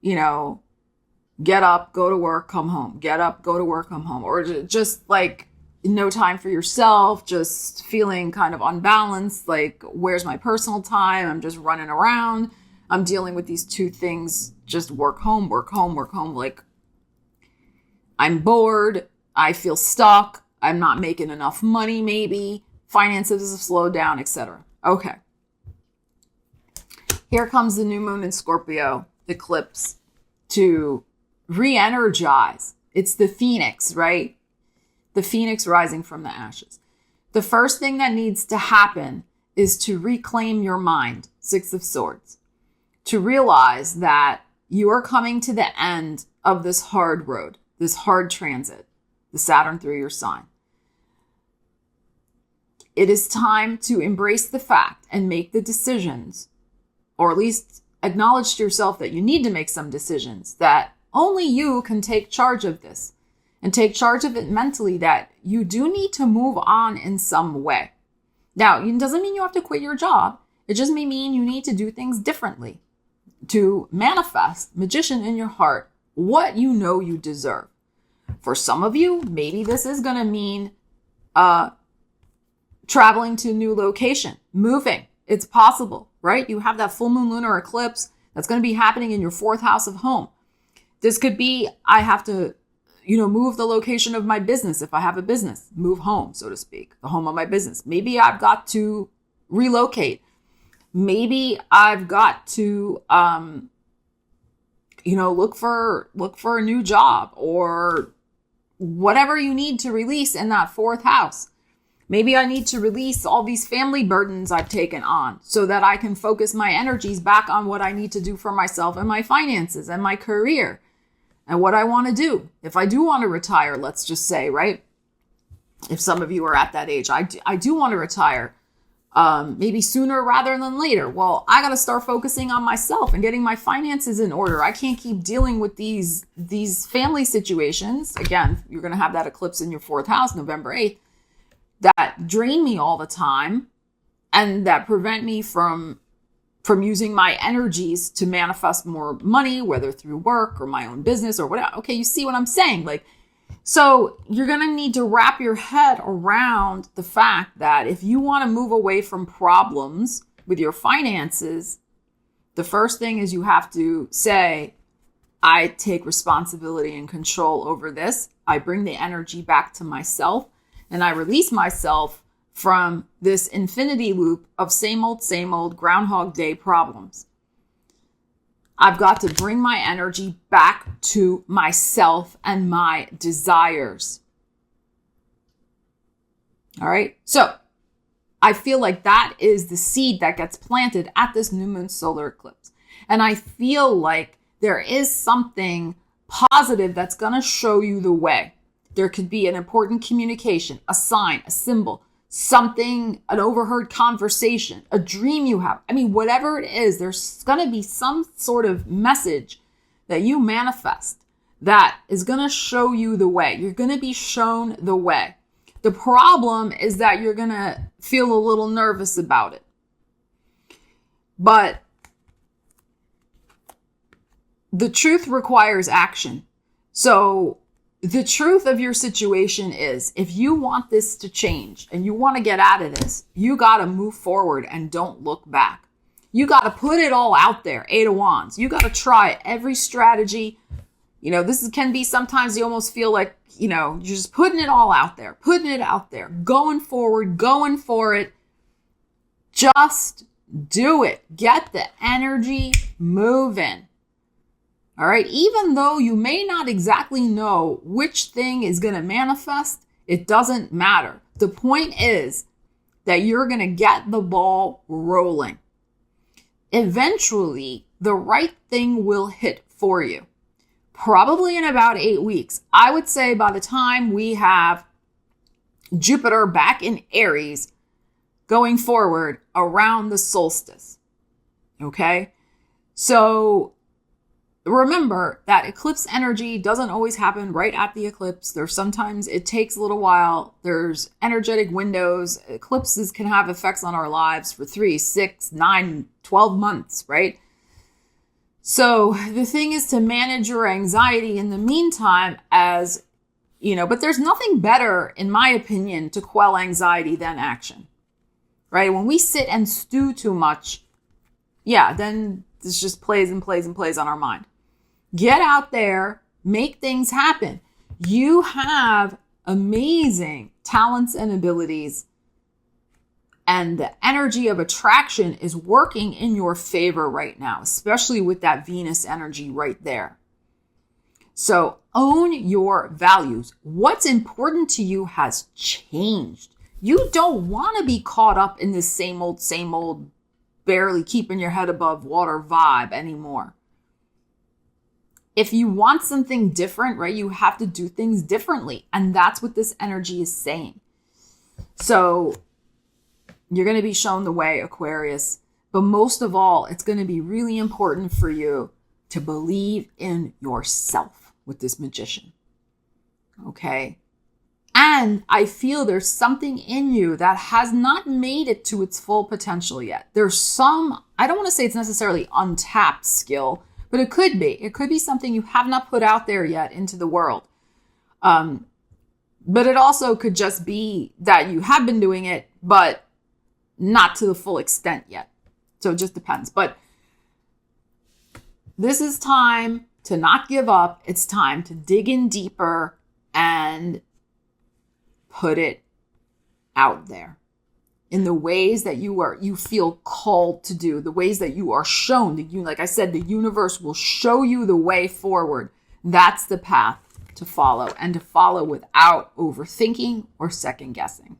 get up, go to work, come home. Get up, go to work, come home. Or just like no time for yourself, just feeling kind of unbalanced. Like, where's my personal time? I'm just running around. I'm dealing with these two things, just work, home, work, home, work, home. Like, I'm bored. I feel stuck. I'm not making enough money, maybe. Finances have slowed down, etc. Okay. Here comes the new moon in Scorpio eclipse to re-energize. It's the phoenix, right? The phoenix rising from the ashes. The first thing that needs to happen is to reclaim your mind, Six of Swords, to realize that you are coming to the end of this hard road, this hard transit, the Saturn through your sign. It is time to embrace the fact and make the decisions, or at least acknowledge to yourself that you need to make some decisions, that only you can take charge of this and take charge of it mentally, that you do need to move on in some way. Now, it doesn't mean you have to quit your job. It just may mean you need to do things differently to manifest, Magician in your heart, what you know you deserve. For some of you, maybe this is going to mean traveling to a new location, moving. It's possible, right? You have that full moon lunar eclipse that's going to be happening in your fourth house of home. This could be, I have to, move the location of my business. If I have a business, move home, so to speak, the home of my business. Maybe I've got to relocate. Maybe I've got to, look for a new job, or whatever you need to release in that fourth house. Maybe I need to release all these family burdens I've taken on so that I can focus my energies back on what I need to do for myself and my finances and my career and what I want to do. If I do want to retire, let's just say, right? If some of you are at that age, I do want to retire, maybe sooner rather than later. Well, I got to start focusing on myself and getting my finances in order. I can't keep dealing with these family situations. Again, you're going to have that eclipse in your fourth house, November 8th. That drain me all the time and that prevent me from using my energies to manifest more money, whether through work or my own business or whatever. Okay, you see what I'm saying? Like, so you're going to need to wrap your head around the fact that if you want to move away from problems with your finances, the first thing is you have to say, I take responsibility and control over this. I bring the energy back to myself, and I release myself from this infinity loop of same old Groundhog Day problems. I've got to bring my energy back to myself and my desires. All right. So I feel like that is the seed that gets planted at this new moon solar eclipse. And I feel like there is something positive that's going to show you the way. There could be an important communication, a sign, a symbol, something, an overheard conversation, a dream you have. I mean, whatever it is, there's going to be some sort of message that you manifest that is going to show you the way. You're going to be shown the way. The problem is that you're going to feel a little nervous about it. But the truth requires action. So the truth of your situation is, if you want this to change and you want to get out of this, you got to move forward and don't look back. You got to put it all out there. 8 of Wands. You got to try every strategy. You know, can be sometimes you almost feel like, you know, you're just putting it all out there, going forward, going for it. Just do it. Get the energy moving. All right. Even though you may not exactly know which thing is going to manifest, it doesn't matter. The point is that you're going to get the ball rolling. Eventually, the right thing will hit for you. Probably in about 8 weeks. I would say by the time we have Jupiter back in Aries going forward around the solstice. Okay. So remember that eclipse energy doesn't always happen right at the eclipse. Sometimes it takes a little while. There's energetic windows. Eclipses can have effects on our lives for 3, 6, 9, 12 months, right? So the thing is to manage your anxiety in the meantime, as you know, but there's nothing better, in my opinion, to quell anxiety than action, right? When we sit and stew too much, then this just plays and plays and plays on our mind. Get out there, make things happen. You have amazing talents and abilities, and the energy of attraction is working in your favor right now, especially with that Venus energy right there. So own your values. What's important to you has changed. You don't want to be caught up in this same old, barely keeping your head above water vibe anymore. If you want something different, right, you have to do things differently. And that's what this energy is saying. So you're going to be shown the way, Aquarius. But most of all, it's going to be really important for you to believe in yourself with this Magician. Okay? And I feel there's something in you that has not made it to its full potential yet. There's some, I don't want to say it's necessarily untapped skill, but it could be. It could be something you have not put out there yet into the world. But it also could just be that you have been doing it, but not to the full extent yet. So it just depends. But this is time to not give up. It's time to dig in deeper and put it out there in the ways that you feel called to do, the ways that you are shown. Like I said, the universe will show you the way forward. That's the path to follow, and to follow without overthinking or second guessing.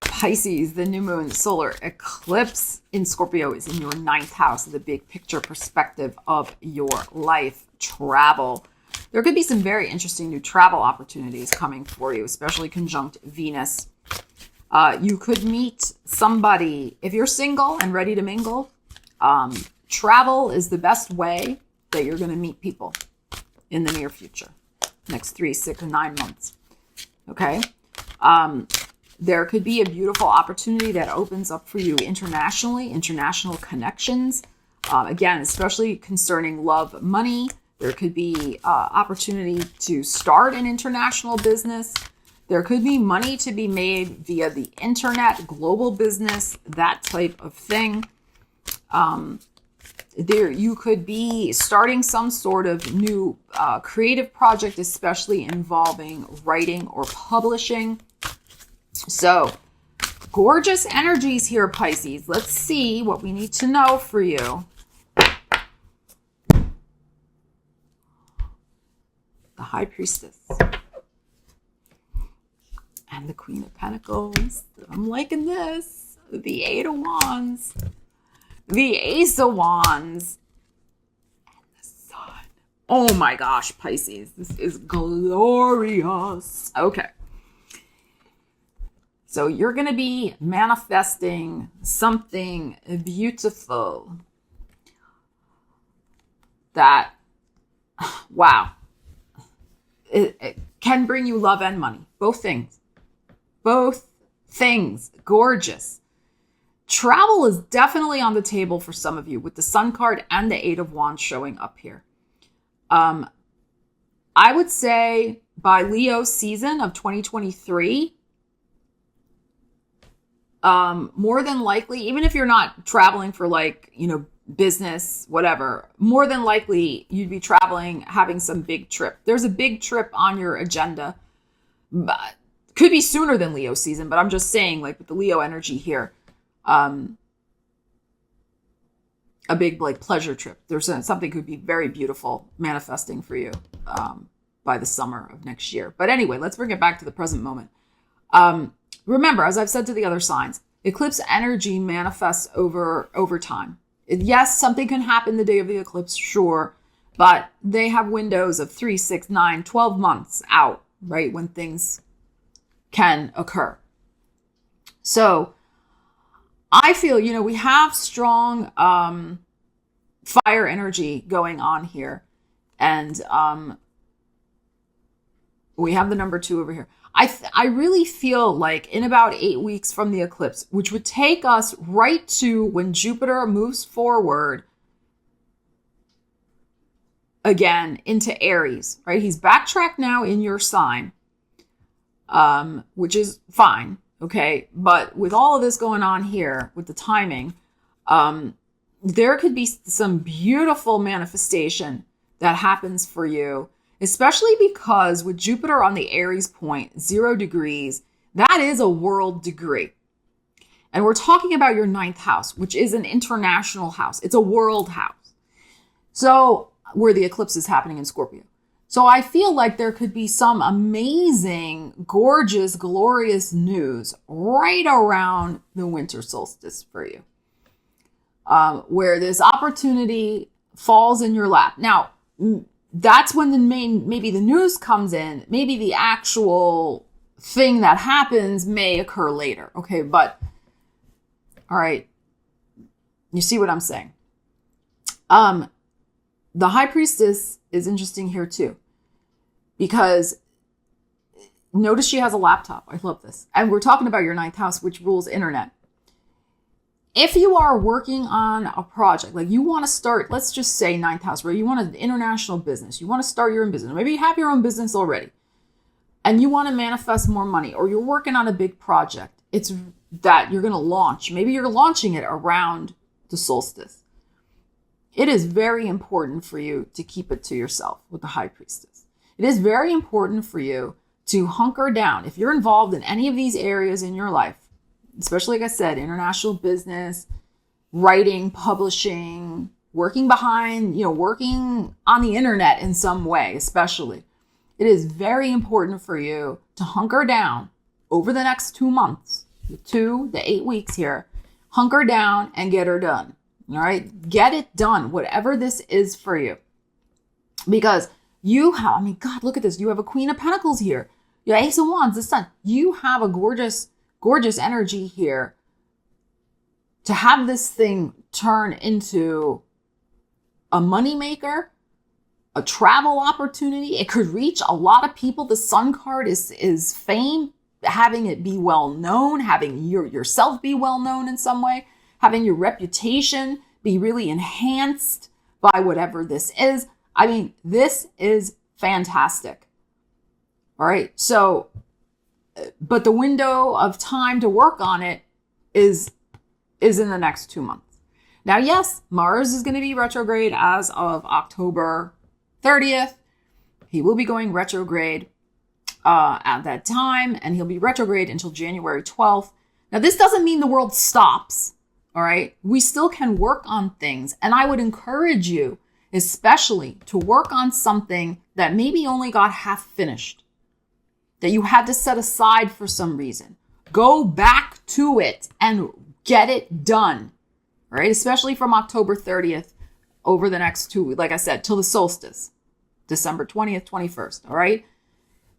Pisces, the new moon solar eclipse in Scorpio is in your 9th house, the big picture perspective of your life. Travel. There could be some very interesting new travel opportunities coming for you, especially conjunct Venus. You could meet somebody, if you're single and ready to mingle, travel is the best way that you're going to meet people in the near future, next 3, 6, and 9 months. Okay. There could be a beautiful opportunity that opens up for you internationally, international connections. Again, especially concerning love, money. There could be opportunity to start an international business. There could be money to be made via the internet, global business, that type of thing. You could be starting some sort of new creative project, especially involving writing or publishing. So, gorgeous energies here, Pisces. Let's see what we need to know for you. The High Priestess. And the Queen of Pentacles. I'm liking this. The Eight of Wands. The Ace of Wands. And the Sun. Oh my gosh, Pisces. This is glorious. Okay. So you're going to be manifesting something beautiful that, wow, it can bring you love and money. Both things. Both things. Gorgeous. Travel is definitely on the table for some of you with the Sun card and the Eight of Wands showing up here. I would say by Leo season of 2023, more than likely, even if you're not traveling for business, whatever, more than likely you'd be traveling, having some big trip. There's a big trip on your agenda, but could be sooner than Leo season, but I'm just saying, with the Leo energy here, a big pleasure trip. There's something could be very beautiful manifesting for you, by the summer of next year. But anyway, let's bring it back to the present moment. Remember, as I've said to the other signs, eclipse energy manifests over time. Yes, something can happen the day of the eclipse, sure, but they have windows of 3, 6, 9, 12 months out, right, when things can occur. So I feel, we have strong fire energy going on here, and we have the number 2 over here. I really feel like in about 8 weeks from the eclipse, which would take us right to when Jupiter moves forward again into Aries, right? He's backtracked now in your sign, which is fine, okay? But with all of this going on here, with the timing, there could be some beautiful manifestation that happens for you, especially because with Jupiter on the Aries point, 0 degrees, that is a world degree. And we're talking about your 9th house, which is an international house. It's a world house. So where the eclipse is happening in Scorpio. So I feel like there could be some amazing, gorgeous, glorious news right around the winter solstice for you, where this opportunity falls in your lap. Now, that's when maybe the news comes in. Maybe the actual thing that happens may occur later. Okay, but all right, you see what I'm saying? The High Priestess is interesting here too, because notice she has a laptop. I love this. And we're talking about your 9th house, which rules internet. If you are working on a project, you want to start, let's just say 9th house, where you want an international business, you want to start your own business, maybe you have your own business already, and you want to manifest more money, or you're working on a big project, it's that you're going to launch. Maybe you're launching it around the solstice. It is very important for you to keep it to yourself with the High Priestess. It is very important for you to hunker down. If you're involved in any of these areas in your life, especially, like I said, international business, writing, publishing, working working on the internet in some way, especially, it is very important for you to hunker down over the next 2 months, the 8 weeks here, hunker down and get her done. All right. Get it done, whatever this is for you, because you have, God, look at this. You have a Queen of Pentacles here. You have Ace of Wands, the Sun. You have a gorgeous energy here to have this thing turn into a moneymaker, a travel opportunity. It could reach a lot of people. The Sun card is fame, having it be well known, having yourself be well known in some way, having your reputation be really enhanced by whatever this is. I mean, this is fantastic. All right. So, but the window of time to work on it is in the next 2 months. Now, yes, Mars is going to be retrograde as of October 30th. He will be going retrograde at that time, and he'll be retrograde until January 12th. Now, this doesn't mean the world stops, all right? We still can work on things, and I would encourage you, especially, to work on something that maybe only got half finished, that you had to set aside for some reason. Go back to it and get it done, all right? Especially from October 30th over the next 2 weeks, like I said, till the solstice, December 20th, 21st, all right?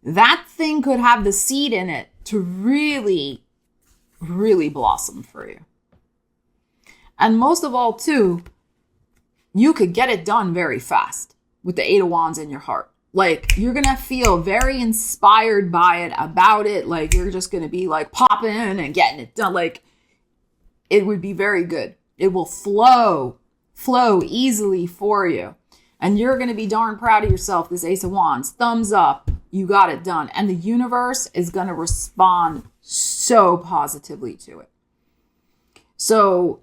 That thing could have the seed in it to really, really blossom for you. And most of all, too, you could get it done very fast with the 8 of Wands in your heart. Like, you're going to feel very inspired by it, about it. Like, you're just going to be like popping and getting it done. Like, it would be very good. It will flow easily for you. And you're going to be darn proud of yourself, this Ace of Wands. Thumbs up. You got it done. And the universe is going to respond so positively to it. So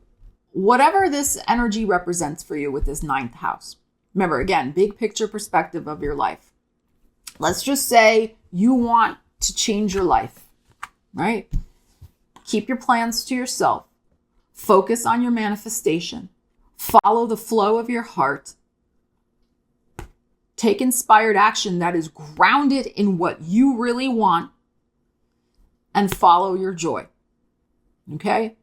whatever this energy represents for you with this 9th house, remember, again, big picture perspective of your life. Let's just say you want to change your life, right? Keep your plans to yourself. Focus on your manifestation. Follow the flow of your heart. Take inspired action that is grounded in what you really want, and follow your joy. Okay?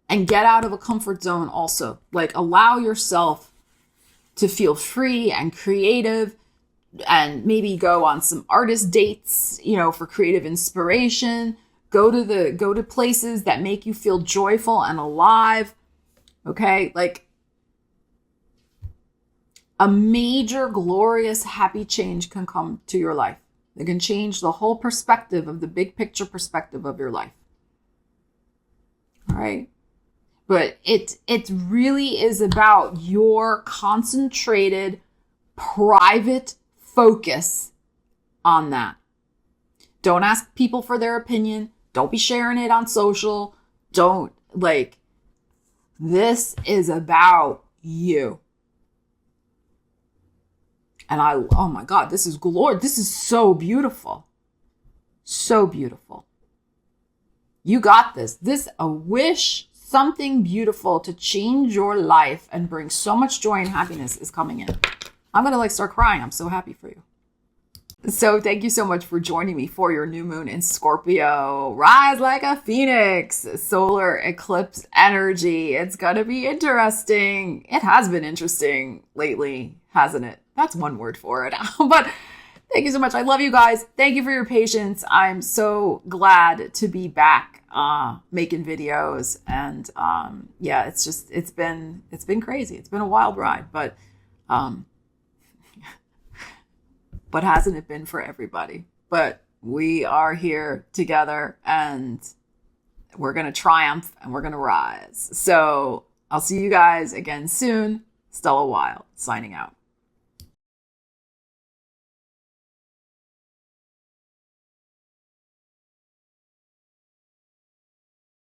And get out of a comfort zone also. Like, allow yourself to feel free and creative, and maybe go on some artist dates, for creative inspiration. Go to places that make you feel joyful and alive. Okay? Like, a major, glorious, happy change can come to your life. It can change the whole perspective of the big picture perspective of your life. All right? But it really is about your concentrated, private focus on that. Don't ask people for their opinion. Don't be sharing it on social. This is about you. And oh my God, this is glory. This is so beautiful. So beautiful. You got this. A wish, something beautiful to change your life and bring so much joy and happiness is coming in. I'm going to start crying. I'm so happy for you. So thank you so much for joining me for your new moon in Scorpio. Rise like a phoenix. Solar eclipse energy. It's going to be interesting. It has been interesting lately, hasn't it? That's one word for it. But thank you so much. I love you guys. Thank you for your patience. I'm so glad to be back making videos. And it's been crazy. It's been a wild ride, but hasn't it been for everybody? But we are here together, and we're going to triumph, and we're going to rise. So I'll see you guys again soon. Stella Wilde signing out.